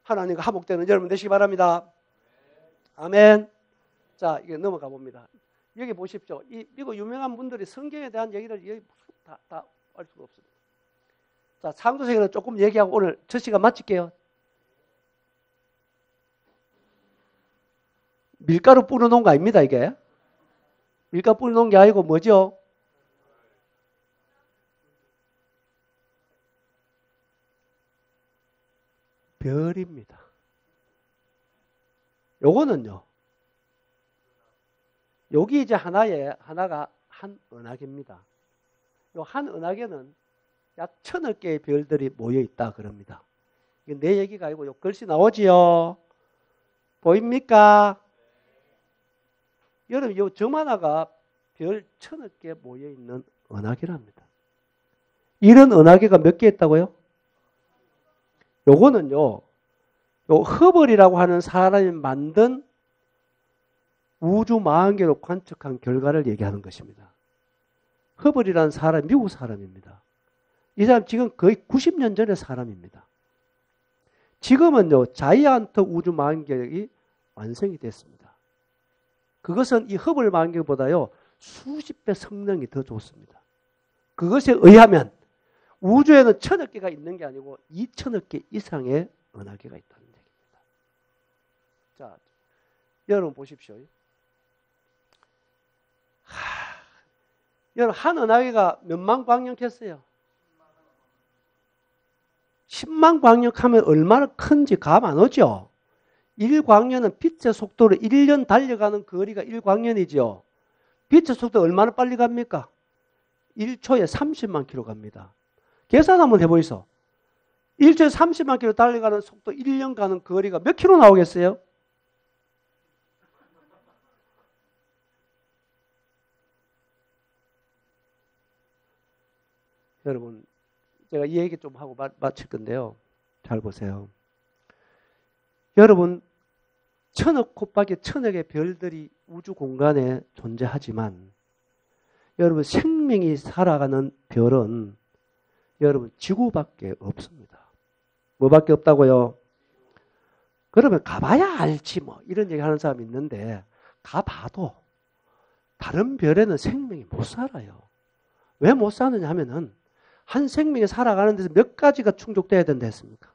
하나님과 화목되는 여러분 되시기 바랍니다. 아멘. 자, 이게 넘어가 봅니다. 여기 보십시오. 이 미국 유명한 분들이 성경에 대한 얘기를 여기 다 알 수가 없습니다. 자, 창조세계는 조금 얘기하고 오늘 저 시간 마칠게요. 밀가루 뿌려놓은 거 아닙니다, 이게. 밀가루 뿌려놓은 게 아니고 뭐죠? 별입니다. 요거는요, 여기 이제 하나가 한 은하계입니다. 요 한 은하계는 약 1000여 개의 별들이 모여 있다 그럽니다. 이게 내 얘기가 아니고 요 글씨 나오지요? 보입니까? 여러분, 요 점 하나가 별 1000여 개 모여 있는 은하계랍니다. 이런 은하계가 몇 개 있다고요? 요거는요, 요 허블이라고 하는 사람이 만든 우주망원경으로 관측한 결과를 얘기하는 것입니다. 허블이라는 사람, 미국 사람입니다. 이 사람 지금 거의 90년 전의 사람입니다. 지금은요, 자이언트 우주망원경이 완성이 됐습니다. 그것은 이 허블 망원경보다요, 수십 배 성능이 더 좋습니다. 그것에 의하면 우주에는 1000여 개가 있는 게 아니고 2000여 개 이상의 은하계가 있다는 얘기입니다. 자, 여러분 보십시오. 여러분, 한 은하계가 몇만 광역했어요? 10만 광역하면 얼마나 큰지 감 안 오죠? 1광년은 빛의 속도로 1년 달려가는 거리가 1광년이죠. 빛의 속도 얼마나 빨리 갑니까? 1초에 30만 킬로 갑니다. 계산 한번 해보이소. 1초에 30만 킬로 달려가는 속도 1년 가는 거리가 몇 킬로 나오겠어요? 여러분, 제가 이 얘기 좀 하고 마칠 건데요. 잘 보세요. 여러분, 1000억 곱하기 1000억의 별들이 우주 공간에 존재하지만 여러분, 생명이 살아가는 별은 여러분, 지구밖에 없습니다. 뭐밖에 없다고요? 그러면 가봐야 알지 뭐 이런 얘기 하는 사람이 있는데 가봐도 다른 별에는 생명이 못 살아요. 왜 못 사느냐 하면은 한 생명이 살아가는 데서 몇 가지가 충족돼야 된다 했습니까?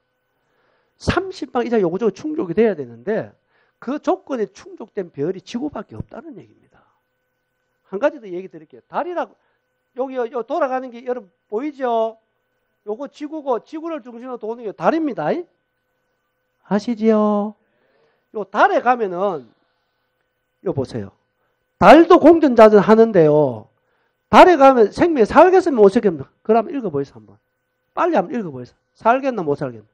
30방 이상 요거저거 충족이 돼야 되는데 그 조건에 충족된 별이 지구밖에 없다는 얘기입니다. 한 가지 더 얘기 드릴게요. 달이라고 여기 돌아가는 게 여러분 보이죠? 요거 지구고 지구를 중심으로 도는 게 달입니다. 아시지요? 요 달에 가면은 요 보세요. 달도 공전자전 하는데요. 달에 가면 생명이 살겠으면 못 살겠나? 그럼 읽어보이소 한번. 빨리 한번 읽어보이소. 살겠나 못 살겠나?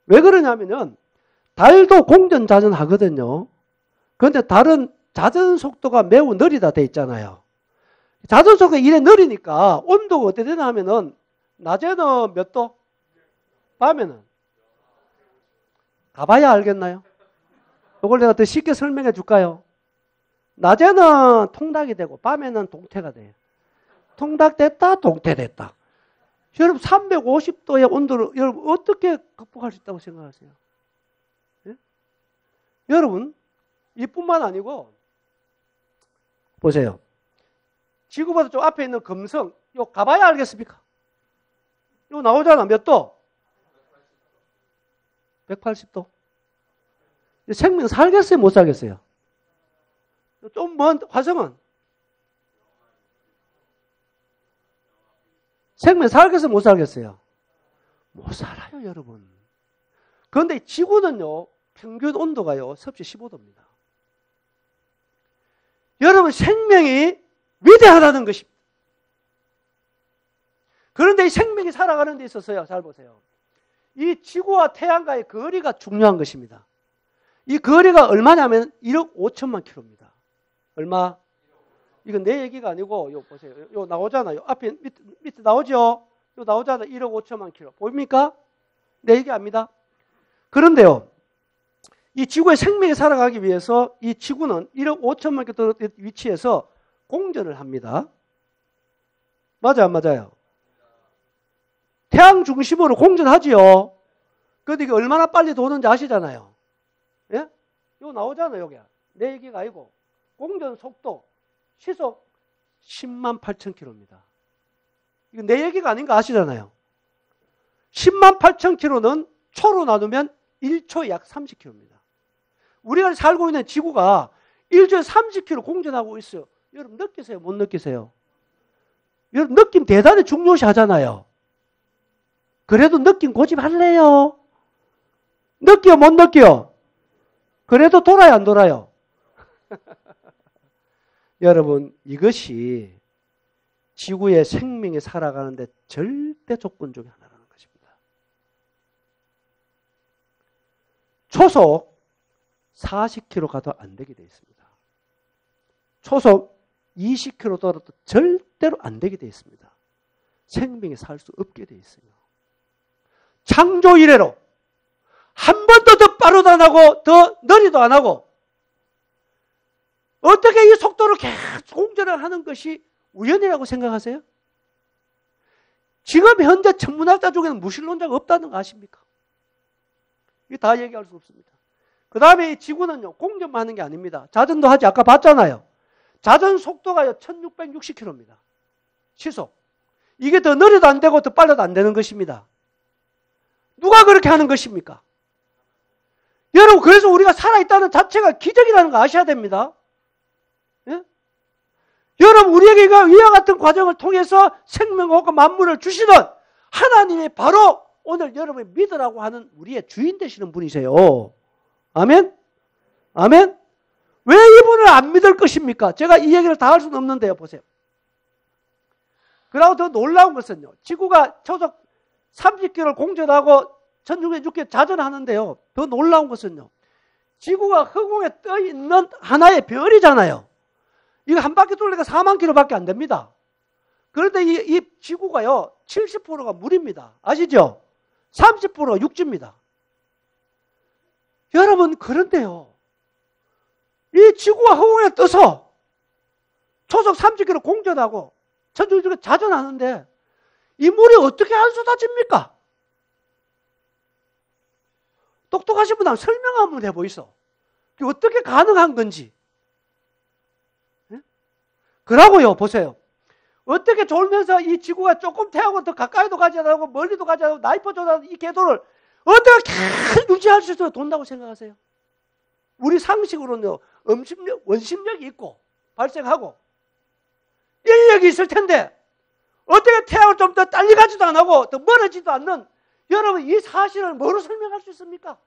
왜 그러냐면은 달도 공전자전 하거든요. 그런데 달은 자전 속도가 매우 느리다 돼 있잖아요. 자전 속도가 이래 느리니까 온도가 어떻게 되나 하면은 낮에는 몇 도? 밤에는? 가봐야 알겠나요? 이걸 내가 더 쉽게 설명해 줄까요? 낮에는 통닭이 되고 밤에는 동태가 돼요. 통닭됐다, 동태됐다. 여러분 350도의 온도를 여러분 어떻게 극복할 수 있다고 생각하세요? 예? 여러분 이뿐만 아니고 보세요. 지구보다 좀 앞에 있는 금성 이거 가봐야 알겠습니까? 이거 나오잖아. 몇 도? 180도. 생명 살겠어요? 못 살겠어요? 좀 먼 화성은? 생명 살겠어요? 못 살겠어요? 못 살아요, 여러분. 그런데 지구는요, 평균 온도가요, 섭씨 15도입니다. 여러분, 생명이 위대하다는 것입니다. 그런데 이 생명이 살아가는 데 있어서요, 잘 보세요. 이 지구와 태양과의 거리가 중요한 것입니다. 이 거리가 얼마냐면 1억 5천만 킬로입니다. 얼마? 이건 내 얘기가 아니고, 요 보세요. 요 나오잖아요. 앞에, 밑에 나오죠? 요 나오잖아요. 1억 5천만 킬로. 보입니까? 내 얘기 압니다. 그런데요, 이 지구의 생명이 살아가기 위해서 이 지구는 1억 5천만 킬로 위치에서 공전을 합니다. 맞아요, 안 맞아요? 태양 중심으로 공전하지요. 그런데 이게 얼마나 빨리 도는지 아시잖아요. 예? 이거 나오잖아요, 여기. 내 얘기가 아니고. 공전 속도, 시속 10만 8천 킬로입니다. 이거 내 얘기가 아닌 거 아시잖아요. 10만 8천 킬로는 초로 나누면 1초에 약 30킬로입니다. 우리가 살고 있는 지구가 1초에 30킬로 공전하고 있어요. 여러분 느끼세요? 못 느끼세요? 여러분 느낌 대단히 중요시 하잖아요. 그래도 느낌 고집할래요? 느껴 못 느껴? 그래도 돌아요 안 돌아요? 여러분 이것이 지구의 생명이 살아가는데 절대 조건 중에 하나라는 것입니다. 초속 40km 가도 안 되게 되어 있습니다. 초속 20km 돌아도 절대로 안 되게 되어 있습니다. 생명이 살 수 없게 되어 있어요. 창조 이래로 한 번도 더 빠르도 안 하고 더 느리도 안 하고 어떻게 이 속도를 계속 공전을 하는 것이 우연이라고 생각하세요? 지금 현재 천문학자 중에는 무신론자가 없다는 거 아십니까? 이게 다 얘기할 수 없습니다. 그 다음에 이 지구는요, 공전만 하는 게 아닙니다. 자전도 하지, 아까 봤잖아요. 자전 속도가요, 1660km입니다. 시속. 이게 더 느려도 안 되고 더 빨라도 안 되는 것입니다. 누가 그렇게 하는 것입니까? 여러분, 그래서 우리가 살아있다는 자체가 기적이라는 거 아셔야 됩니다. 예? 여러분, 우리에게 이와 같은 과정을 통해서 생명과 혹은 만물을 주시는 하나님이 바로 오늘 여러분이 믿으라고 하는 우리의 주인 되시는 분이세요. 아멘? 아멘? 왜 이분을 안 믿을 것입니까? 제가 이 얘기를 다 할 수는 없는데요. 보세요. 그리고 더 놀라운 것은요. 지구가 초속 30km를 공전하고 1660km 자전하는데요. 더 놀라운 것은요. 지구가 허공에 떠 있는 하나의 별이잖아요. 이거 한 바퀴 돌리니까 4만 킬로밖에 안 됩니다. 그런데 이 지구가요. 70%가 물입니다. 아시죠? 30%가 육지입니다. 여러분 그런데요. 이 지구가 허공에 떠서 초속 30km 공전하고 1660km 자전하는데 이 물이 어떻게 안 쏟아집니까? 똑똑하신 분 한번 설명 한번 해보이소. 어떻게 가능한 건지. 네? 그러고요, 보세요. 어떻게 졸면서 이 지구가 조금 태양과 더 가까이도 가지 않고 멀리도 가지 않고 나이프 조절하는 이 궤도를 어떻게 계속 유지할 수 있어서 돈다고 생각하세요? 우리 상식으로는요, 원심력이 있고 발생하고 인력이 있을 텐데 어떻게 태양을 좀 더 빨리 가지도 안 하고 더 멀어지도 않는 여러분 이 사실을 뭐로 설명할 수 있습니까?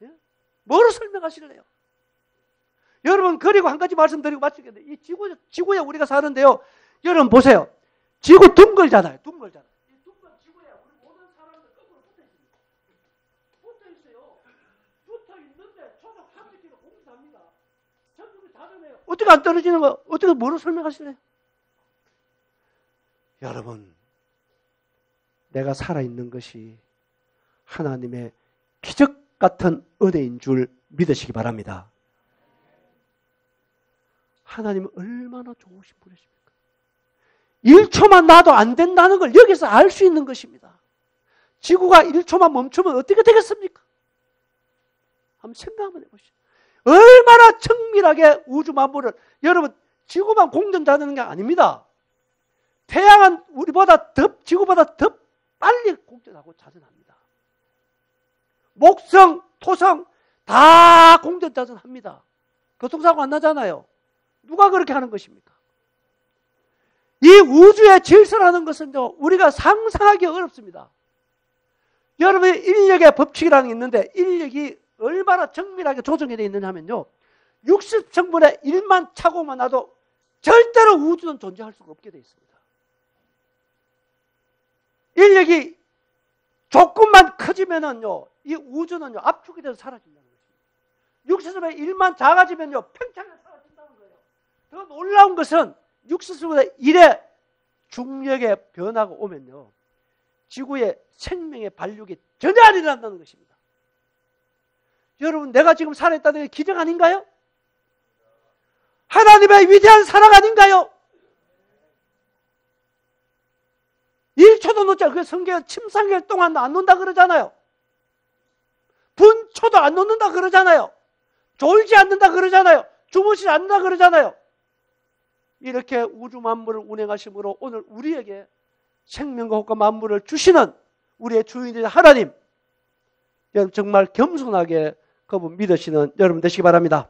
예? 뭐로 설명하실래요? 여러분 그리고 한 가지 말씀드리고 마치겠는데 이 지구에 우리가 사는데요. 여러분 보세요. 지구 둥글잖아요. 둥글잖아요. 이 둥글 지구에 우리 모든 사람들 거꾸로 붙어 있습니다. 붙어 있어요. 붙어 있는데 초속 30km 공기합니다. 전국이 자전해요. 어떻게 안 떨어지는 거? 어떻게 뭐로 설명하실래요? 여러분, 내가 살아있는 것이 하나님의 기적 같은 은혜인 줄 믿으시기 바랍니다. 하나님은 얼마나 좋으신 분이십니까? 1초만 놔도 안 된다는 걸 여기서 알 수 있는 것입니다. 지구가 1초만 멈추면 어떻게 되겠습니까? 한번 생각 한번 해보시죠. 얼마나 정밀하게 우주 만물을, 여러분, 지구만 공전자는 게 아닙니다. 태양은 지구보다 더 빨리 공전하고 자전합니다. 목성, 토성 다 공전자전합니다. 교통사고 안 나잖아요. 누가 그렇게 하는 것입니까? 이 우주의 질서라는 것은요, 우리가 상상하기 어렵습니다. 여러분의 인력의 법칙이라는 게 있는데, 인력이 얼마나 정밀하게 조정이 되어 있느냐 하면요, 60성분의 1만 착오만 나도 절대로 우주는 존재할 수가 없게 되어 있습니다. 인력이 조금만 커지면은요, 이 우주는요, 압축이 돼서 사라진다는 것입니다. 60성분의 1만 작아지면요, 팽창해 사라진다는 거예요. 더 놀라운 것은 60성분의 1의 중력의 변화가 오면요, 지구의 생명의 발육이 전혀 안 일어난다는 것입니다. 여러분, 내가 지금 살아있다는 게 기적 아닌가요? 하나님의 위대한 사랑 아닌가요? 1초도 놓지 않고, 성경은 침상결 동안 안 논다 그러잖아요. 분초도 안 놓는다 그러잖아요. 졸지 않는다 그러잖아요. 주무시지 않는다 그러잖아요. 이렇게 우주 만물을 운행하심으로 오늘 우리에게 생명과 호흡과 만물을 주시는 우리의 주인이신 하나님, 여러분 정말 겸손하게 그분 믿으시는 여러분 되시기 바랍니다.